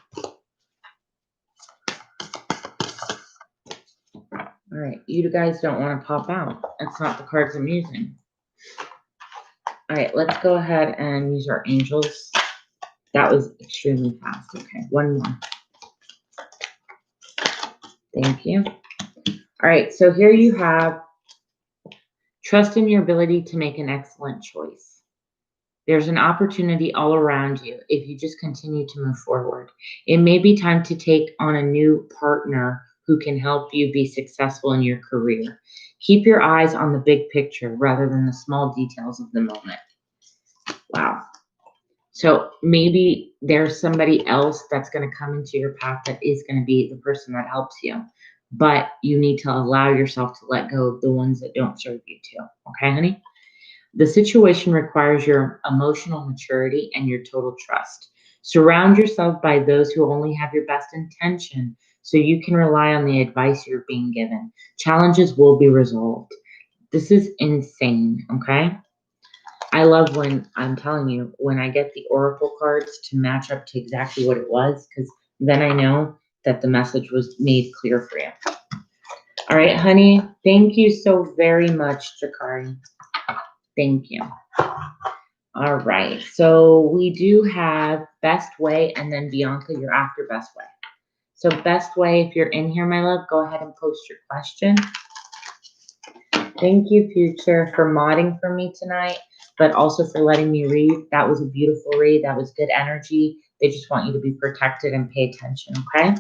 All right, you guys don't want to pop out. That's not the cards I'm using. All right, let's go ahead and use our angels. That was extremely fast. Okay, one more. Thank you. All right, so here you have trust in your ability to make an excellent choice. There's an opportunity all around you if you just continue to move forward. It may be time to take on a new partner who can help you be successful in your career. Keep your eyes on the big picture rather than the small details of the moment. Wow. So maybe there's somebody else that's going to come into your path that is going to be the person that helps you. But you need to allow yourself to let go of the ones that don't serve you too. Okay, honey? The situation requires your emotional maturity and your total trust. Surround yourself by those who only have your best intention so you can rely on the advice you're being given. Challenges will be resolved. This is insane, okay? I love when, I'm telling you, when I get the oracle cards to match up to exactly what it was, because then I know that the message was made clear for you. All right, honey, thank you so very much, Jakari. Thank you. All right, so we do have Best Way, and then Bianca, you're after Best Way. So Best Way, if you're in here, my love, go ahead and post your question. Thank you, Future, for modding for me tonight, but also for letting me read. That was a beautiful read. That was good energy. They just want you to be protected and pay attention, okay?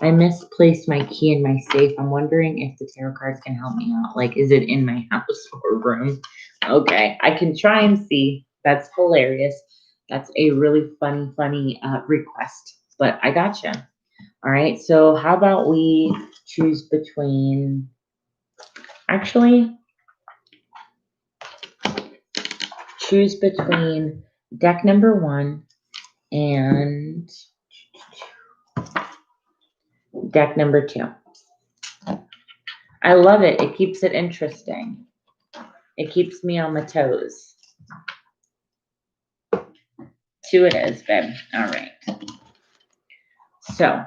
I misplaced my key in my safe. I'm wondering if the tarot cards can help me out. Like, is it in my house or room? Okay, I can try and see. That's hilarious. That's a really funny request, but I gotcha. All right, so how about we choose between, actually, choose between deck number 1 and Deck number 2. I love it. It keeps it interesting. It keeps me on my toes. 2 it is, babe. All right. So,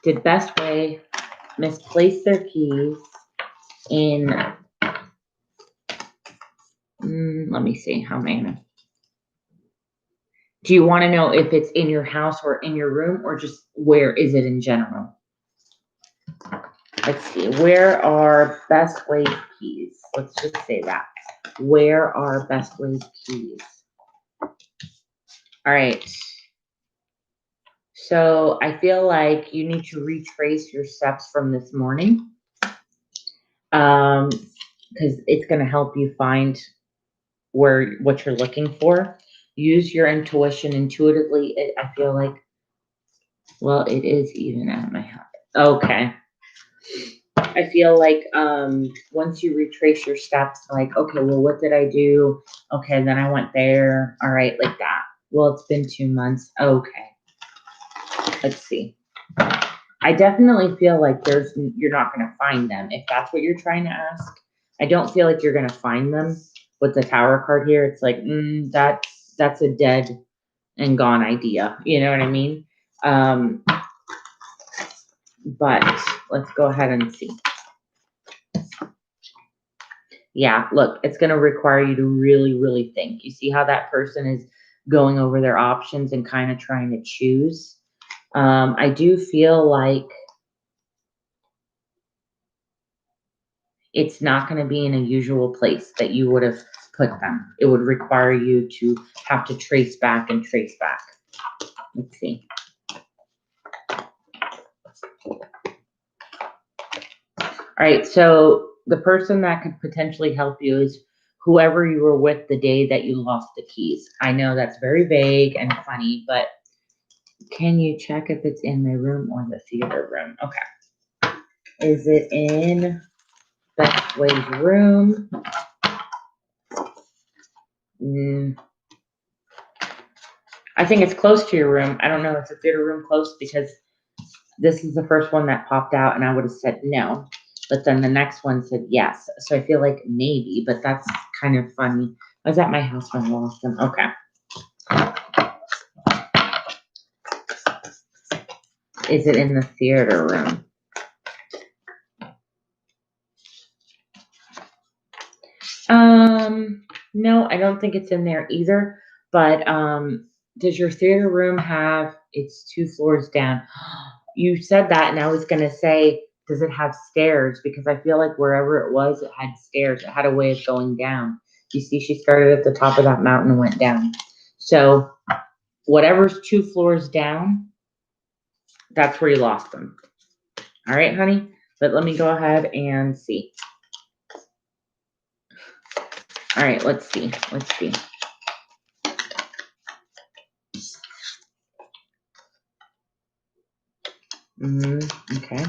did Best Way misplace their keys in, let me see, how many? Do you want to know if it's in your house or in your room, or just where is it in general? Let's see. Where are Best Way's keys? Let's just say that. Where are Best Way's keys? All right. So I feel like you need to retrace your steps from this morning, because it's going to help you find what you're looking for. Use your intuition intuitively. I feel like, well, it is even at my house. Okay. I feel like once you retrace your steps, like, okay, well, what did I do? Okay, then I went there. All right, like that. Well, it's been 2 months. Okay. Let's see. I definitely feel like you're not going to find them. If that's what you're trying to ask, I don't feel like you're going to find them with the Tower card here. It's like, that's a dead and gone idea. You know what I mean? But let's go ahead and see. Yeah, look, it's going to require you to really, really think. You see how that person is going over their options and kind of trying to choose? I do feel like it's not going to be in a usual place that you would have put them. It would require you to have to trace back and trace back. Let's see. All right, so the person that could potentially help you is whoever you were with the day that you lost the keys. I know that's very vague and funny, but can you check if it's in my room or the theater room? Okay. Is it in Best Way's room? I think it's close to your room. I don't know if the theater room close because this is the first one that popped out and I would have said no. But then the next one said yes. So I feel like maybe, but that's kind of funny. I was at my house when I lost them. Okay. Is it in the theater room? No, I don't think it's in there either. But does your theater room have, it's 2 floors down? You said that, and I was going to say, does it have stairs? Because I feel like wherever it was, it had stairs. It had a way of going down. You see, she started at the top of that mountain and went down. So whatever's 2 floors down, that's where you lost them. All right, honey? But let me go ahead and see. All right, let's see. Let's see. Okay.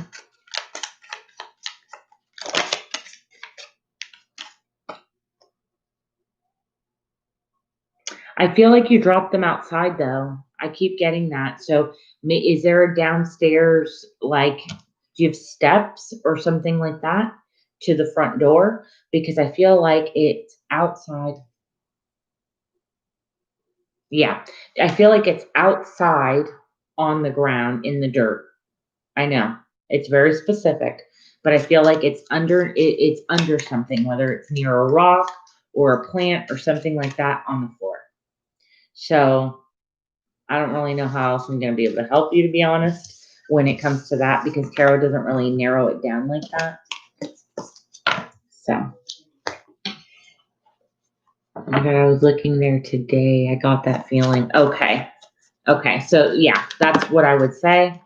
I feel like you dropped them outside, though. I keep getting that. So is there a downstairs, like, do you have steps or something like that to the front door? Because I feel like it's outside. Yeah, I feel like it's outside on the ground in the dirt. I know it's very specific, but I feel like it's under something, whether it's near a rock or a plant or something like that on the floor. So I don't really know how else I'm going to be able to help you, to be honest, when it comes to that, because tarot doesn't really narrow it down like that. So, oh my God, I was looking there today. I got that feeling. Okay. Okay. So yeah, that's what I would say,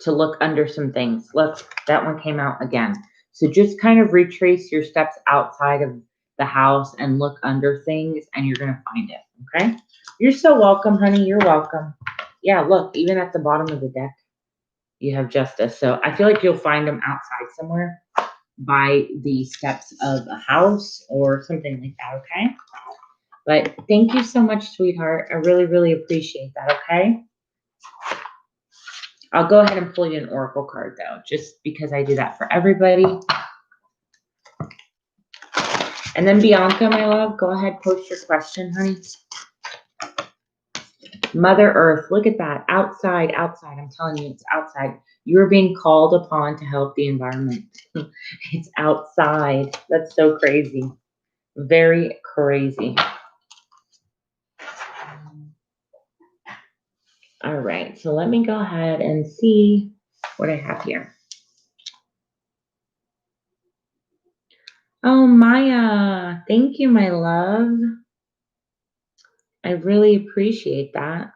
to look under some things. Look, that one came out again. So just kind of retrace your steps outside of the house and look under things, and you're going to find it. Okay. You're so welcome, honey. You're welcome. Yeah, look, even at the bottom of the deck, you have justice. So I feel like you'll find them outside somewhere by the steps of a house or something like that, okay? But thank you so much, sweetheart. I really, really appreciate that, okay? I'll go ahead and pull you an oracle card, though, just because I do that for everybody. And then Bianca, my love, go ahead, post your question, honey. Mother Earth, look at that. Outside, outside. I'm telling you, it's outside. You're being called upon to help the environment. It's outside. That's so crazy. Very crazy. All right, so let me go ahead and see what I have here. Oh, Maya, thank you, my love. I really appreciate that.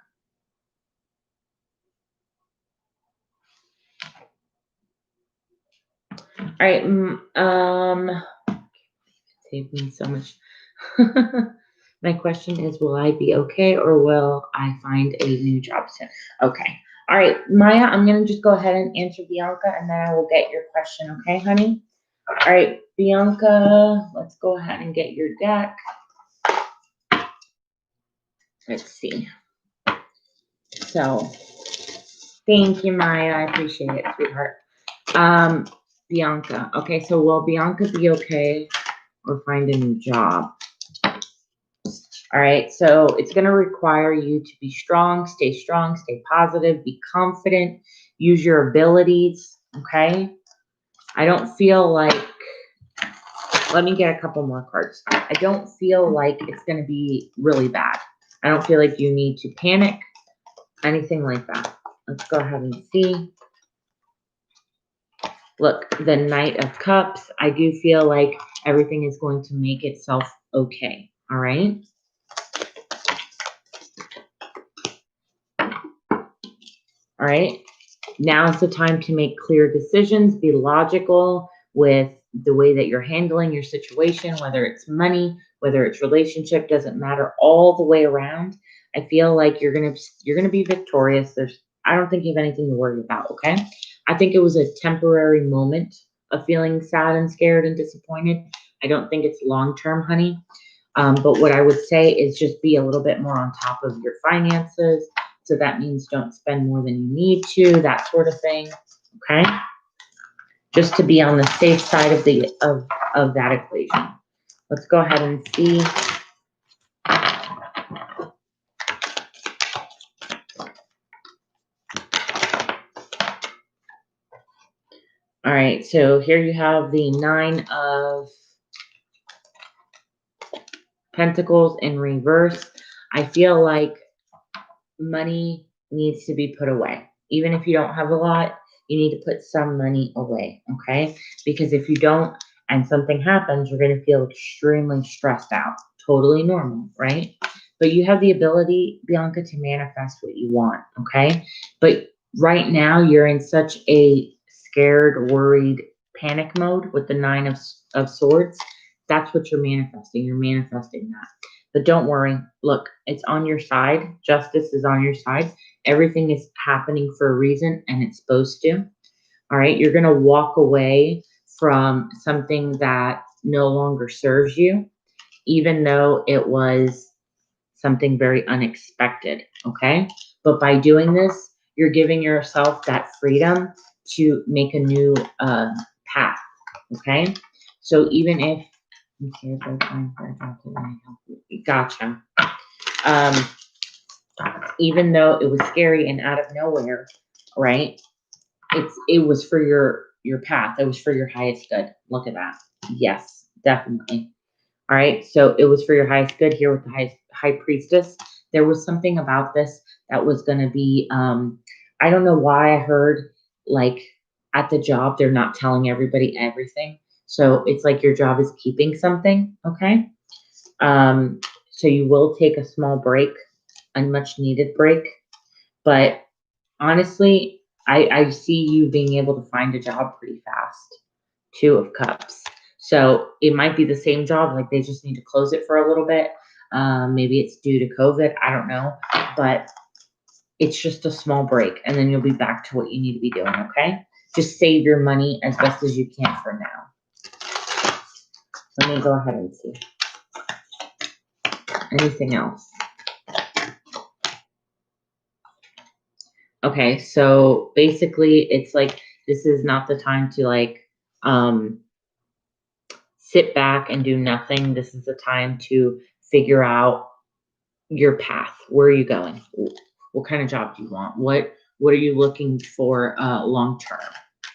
All right, saved me so much. My question is, will I be okay or will I find a new job soon? Okay. All right, Maya, I'm going to just go ahead and answer Bianca and then I will get your question. Okay, honey? All right, Bianca, let's go ahead and get your deck. Let's see. So, thank you, Maya. I appreciate it, sweetheart. Bianca. Okay, so will Bianca be okay or find a new job? All right, so it's going to require you to be strong, stay positive, be confident, use your abilities, okay? I don't feel like, let me get a couple more cards. I don't feel like it's going to be really bad. I don't feel like you need to panic, anything like that. Let's go ahead and see. Look, the Knight of Cups, I do feel like everything is going to make itself okay, all right? All right, now's the time to make clear decisions, be logical with the way that you're handling your situation, whether it's money, whether it's relationship, doesn't matter, all the way around. I feel like you're gonna be victorious. I don't think you have anything to worry about, okay? I think it was a temporary moment of feeling sad and scared and disappointed. I don't think it's long-term, honey. But what I would say is just be a little bit more on top of your finances. So that means don't spend more than you need to, that sort of thing. Okay. Just to be on the safe side of that equation. Let's go ahead and see. All right, so here you have the 9 of Pentacles in reverse. I feel like money needs to be put away. Even if you don't have a lot, you need to put some money away, okay? Because if you don't and something happens, you're going to feel extremely stressed out. Totally normal, right? But you have the ability, Bianca, to manifest what you want, okay? But right now, you're in such a scared, worried, panic mode with the 9 of Swords. That's what you're manifesting. You're manifesting that. But don't worry. Look, it's on your side. Justice is on your side. Everything is happening for a reason, and it's supposed to. All right. You're going to walk away from something that no longer serves you, even though it was something very unexpected. Okay. But by doing this, you're giving yourself that freedom to make a new path. Okay. So even if, gotcha. Even though it was scary and out of nowhere, right? It was for your path. It was for your highest good. Look at that. Yes, definitely. All right. So it was for your highest good here with the high priestess. There was something about this that was going to be, I don't know why I heard like at the job, they're not telling everybody everything. So it's like your job is keeping something. Okay. So you will take a small break, a much needed break. But honestly, I see you being able to find a job pretty fast. 2 of Cups. So it might be the same job, like they just need to close it for a little bit. Maybe it's due to COVID. I don't know. But it's just a small break, and then you'll be back to what you need to be doing, okay? Just save your money as best as you can for now. Let me go ahead and see. Anything else? Okay. Okay, so basically it's like this is not the time to like sit back and do nothing. This is the time to figure out your path. Where are you going? What kind of job do you want? What are you looking for long term?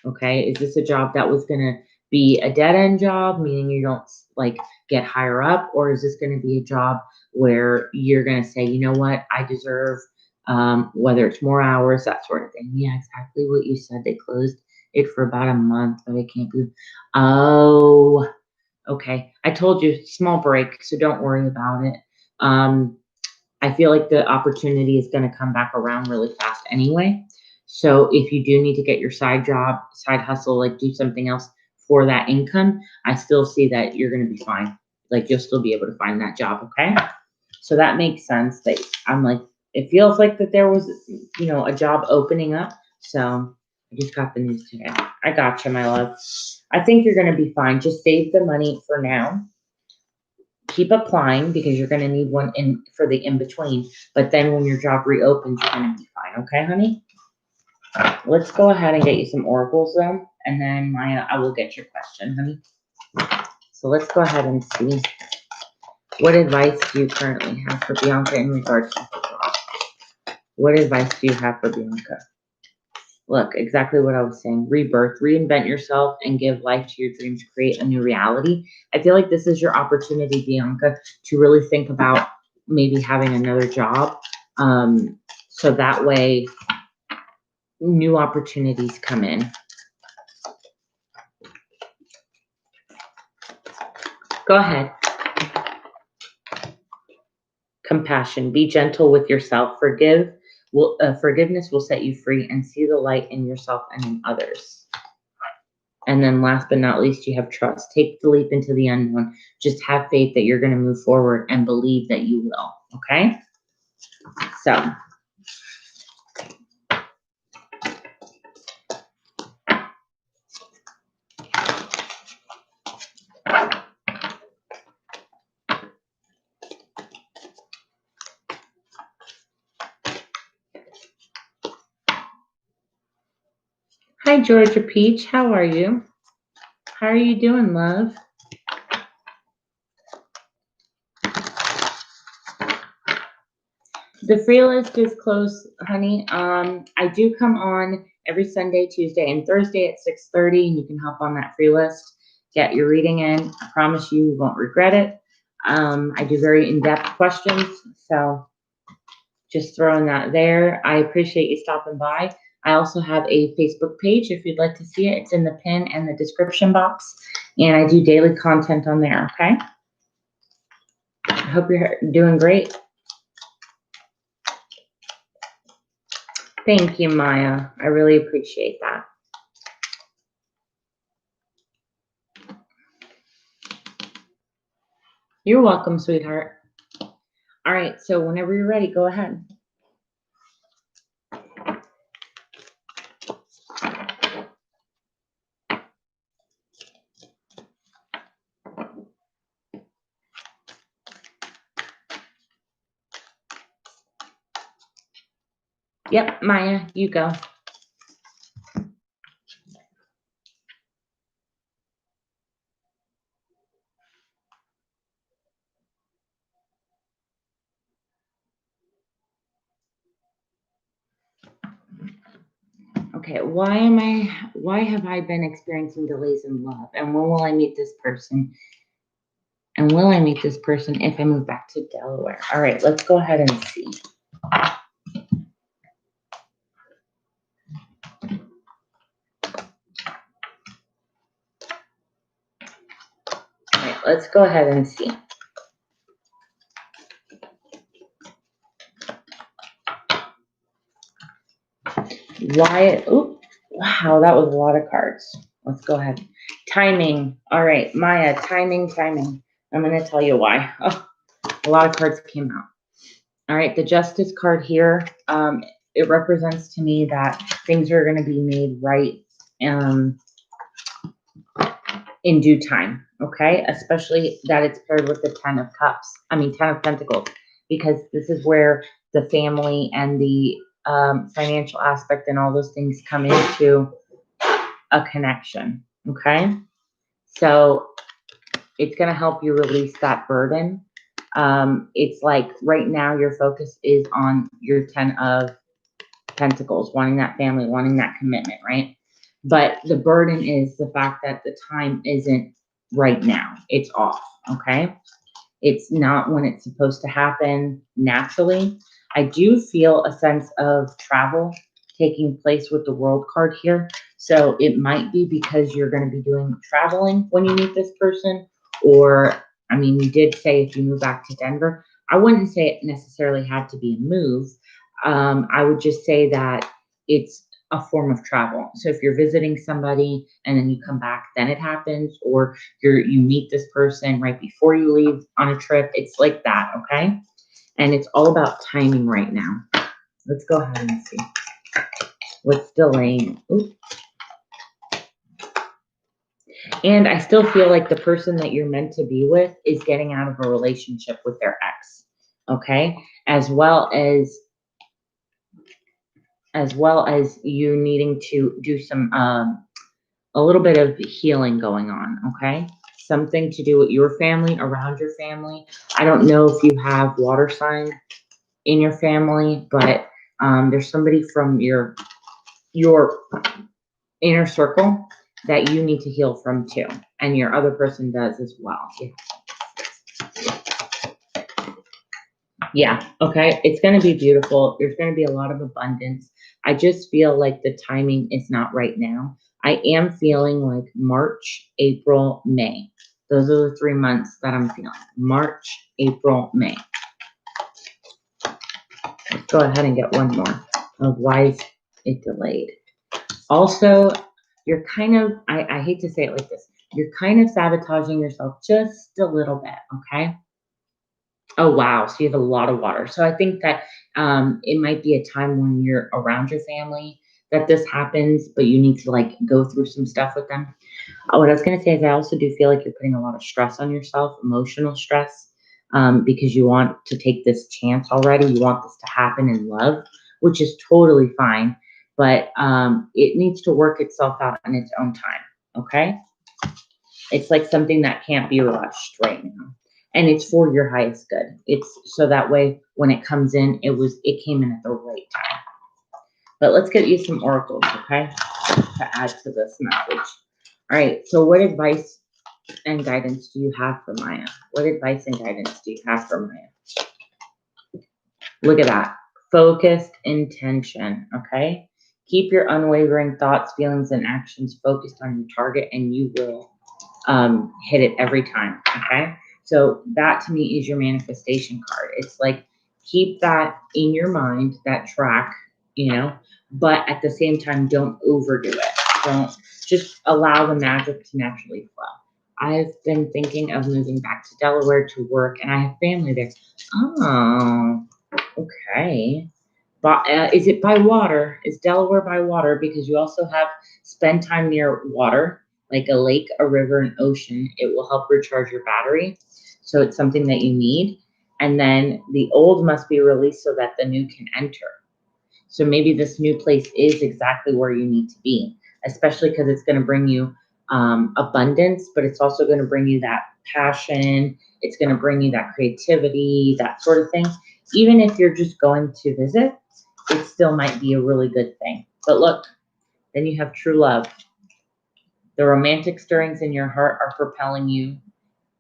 Okay, is this a job that was going to be a dead end job, meaning you don't like get higher up, or is this going to be a job where you're going to say, you know what, I deserve whether it's more hours, that sort of thing. Yeah, exactly what you said. They closed it for about a month, but it can't be. Oh, okay. I told you, small break, so don't worry about it. I feel like the opportunity is going to come back around really fast anyway. So if you do need to get your side job, side hustle, like do something else for that income, I still see that you're going to be fine. Like you'll still be able to find that job. Okay. So that makes sense that I'm like, it feels like that there was, a job opening up. So I just got the news today. I got you, my love. I think you're going to be fine. Just save the money for now. Keep applying because you're going to need one in for the in between. But then when your job reopens, you're going to be fine. Okay, honey? Let's go ahead and get you some oracles though. And then Maya, I will get your question, honey. So let's go ahead and see. What advice do you currently have for Bianca in regards to the job? What advice do you have for Bianca? Look, exactly what I was saying. Rebirth, reinvent yourself and give life to your dreams, create a new reality. I feel like this is your opportunity, Bianca, to really think about maybe having another job. So that way new opportunities come in. Go ahead. Compassion. Be gentle with yourself. Forgiveness will set you free and see the light in yourself and in others. And then last but not least, you have trust. Take the leap into the unknown. Just have faith that you're going to move forward and believe that you will. Okay? So. Hi, Georgia Peach. How are you? How are you doing, love? The free list is closed, honey. I do come on every Sunday, Tuesday, and Thursday at 6:30, and you can hop on that free list, get your reading in. I promise you won't regret it. I do very in-depth questions, so just throwing that there. I appreciate you stopping by. I also have a Facebook page if you'd like to see it. It's in the pin and the description box, and I do daily content on there, okay? I hope you're doing great. Thank you, Maya. I really appreciate that. You're welcome, sweetheart. All right, so whenever you're ready, go ahead. Yep, Maya, you go. Okay, why have I been experiencing delays in love? And when will I meet this person? And will I meet this person if I move back to Delaware? All right, let's go ahead and see. All right, let's go ahead and see. Why? Oh, wow, that was a lot of cards. Let's go ahead. Timing. All right, Maya, timing. I'm going to tell you why. Oh, a lot of cards came out. All right, the Justice card here, it represents to me that things are going to be made right in due time, okay? Especially that it's paired with the Ten of Pentacles, because this is where the family and the financial aspect and all those things come into a connection. Okay. So it's going to help you release that burden. It's like right now your focus is on your 10 of Pentacles, wanting that family, wanting that commitment, right? But the burden is the fact that the time isn't right now. It's off, okay? It's not when it's supposed to happen naturally. I do feel a sense of travel taking place with the World card here. So it might be because you're going to be doing traveling when you meet this person. Or, I mean, you did say if you move back to Denver, I wouldn't say it necessarily had to be a move. I would just say that it's a form of travel. So if you're visiting somebody and then you come back, then it happens, or you meet this person right before you leave on a trip. It's like that, okay? And it's all about timing right now. Let's go ahead and see what's delaying. Ooh. And I still feel like the person that you're meant to be with is getting out of a relationship with their ex, okay? As well as you needing to do some a little bit of healing going on, okay? Something to do with your family, around your family. I don't know if you have water sign in your family, but there's somebody from your inner circle that you need to heal from too, and your other person does as well. Yeah, okay. It's going to be beautiful. There's going to be a lot of abundance. I just feel like the timing is not right now. I am feeling like March, April, May. Those are the 3 months that I'm feeling. March, April, May. Let's go ahead and get one more of why is it delayed. Also, you're kind of, I hate to say it like this, you're kind of sabotaging yourself just a little bit, okay? Oh, wow. So you have a lot of water. So I think that it might be a time when you're around your family that this happens, but you need to like go through some stuff with them. What I was going to say is I also do feel like you're putting a lot of stress on yourself, emotional stress, because you want to take this chance already. You want this to happen in love, which is totally fine, but it needs to work itself out in its own time, okay? It's like something that can't be rushed right now. And it's for your highest good. It's so that way when it comes in, it came in at the right time. But let's get you some oracles, okay? To add to this message. All right, so what advice and guidance do you have for Maya? What advice and guidance do you have for Maya? Look at that. Focused intention, okay? Keep your unwavering thoughts, feelings, and actions focused on your target, and you will hit it every time, okay? So that to me is your manifestation card. It's like keep that in your mind, that track, but at the same time, don't overdo it. Don't just allow the magic to naturally flow. I've been thinking of moving back to Delaware to work, and I have family there. Oh, okay. But is it by water? Is Delaware by water? Because you also have spend time near water, like a lake, a river, an ocean. It will help recharge your battery. So it's something that you need. And then the old must be released so that the new can enter. So maybe this new place is exactly where you need to be, especially because it's going to bring you abundance, but it's also going to bring you that passion. It's going to bring you that creativity, that sort of thing. Even if you're just going to visit, it still might be a really good thing. But look, then you have true love. The romantic stirrings in your heart are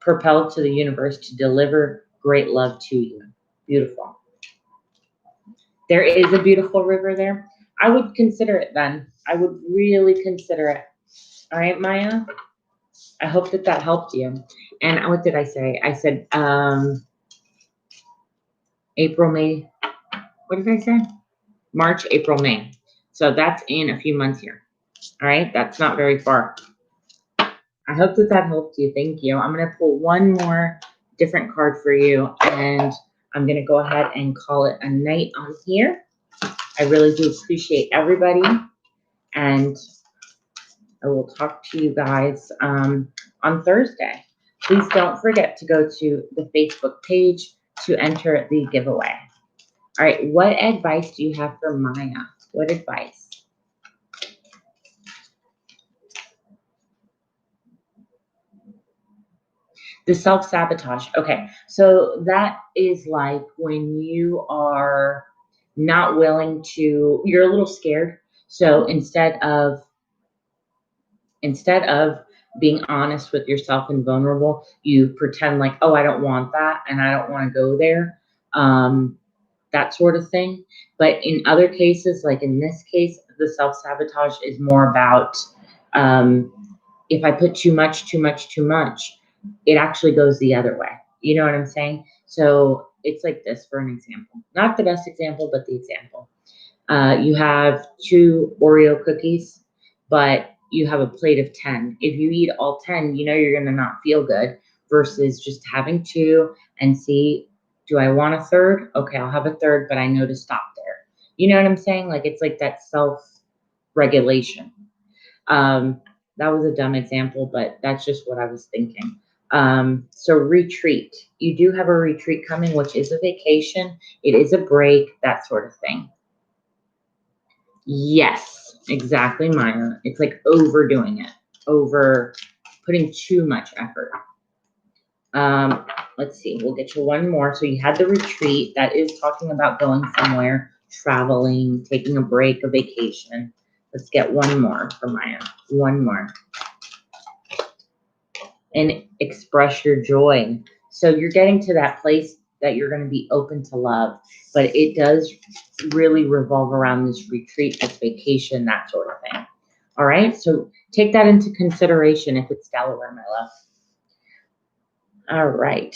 propelled to the universe to deliver great love to you. Beautiful. There is a beautiful river there. I would consider it then. I would really consider it. All right, Maya? I hope that helped you. And what did I say? I said April, May. What did I say? March, April, May. So that's in a few months here. All right, that's not very far. I hope that helped you. Thank you. I'm going to pull one more different card for you, and I'm going to go ahead and call it a night on here. I really do appreciate everybody, and I will talk to you guys on Thursday. Please don't forget to go to the Facebook page to enter the giveaway. All right, what advice do you have for Maya? What advice? The self-sabotage. Okay, so that is like when you are not willing to, you're a little scared. So instead of being honest with yourself and vulnerable, you pretend like, oh, I don't want that and I don't want to go there. That sort of thing. But in other cases, like in this case, the self-sabotage is more about um, if I put too much, too much, too much, it actually goes the other way. You know what I'm saying? So it's like this for an example. Not the best example, but the example. You have 2 Oreo cookies, but you have a plate of 10. If you eat all 10, you know you're going to not feel good versus just having 2 and see, do I want a third? Okay, I'll have a third, but I know to stop there. You know what I'm saying? Like it's like that self regulation. Um, that was a dumb example, but that's just what I was thinking. So retreat. You do have a retreat coming, which is a vacation. It is a break, that sort of thing. Yes, exactly, Maya. It's like overdoing it, over putting too much effort. Um, let's see, we'll get you one more. So you had the retreat that is talking about going somewhere, traveling, taking a break, a vacation. Let's get one more for Maya. One more. And express your joy. So you're getting to that place that you're going to be open to love, but it does really revolve around this retreat, this vacation, that sort of thing. All right, so take that into consideration if it's Delaware, my love. All right.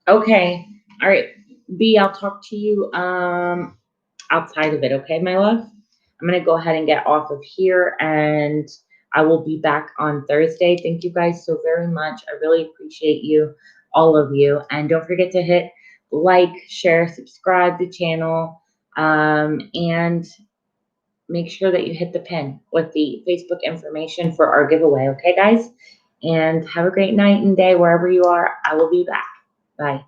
Okay. All right. B, I'll talk to you outside of it, okay, my love? I'm going to go ahead and get off of here, and I will be back on Thursday. Thank you guys so very much. I really appreciate you, all of you. And don't forget to hit like, share, subscribe to the channel, and make sure that you hit the pin with the Facebook information for our giveaway, okay, guys? And have a great night and day wherever you are. I will be back. Bye.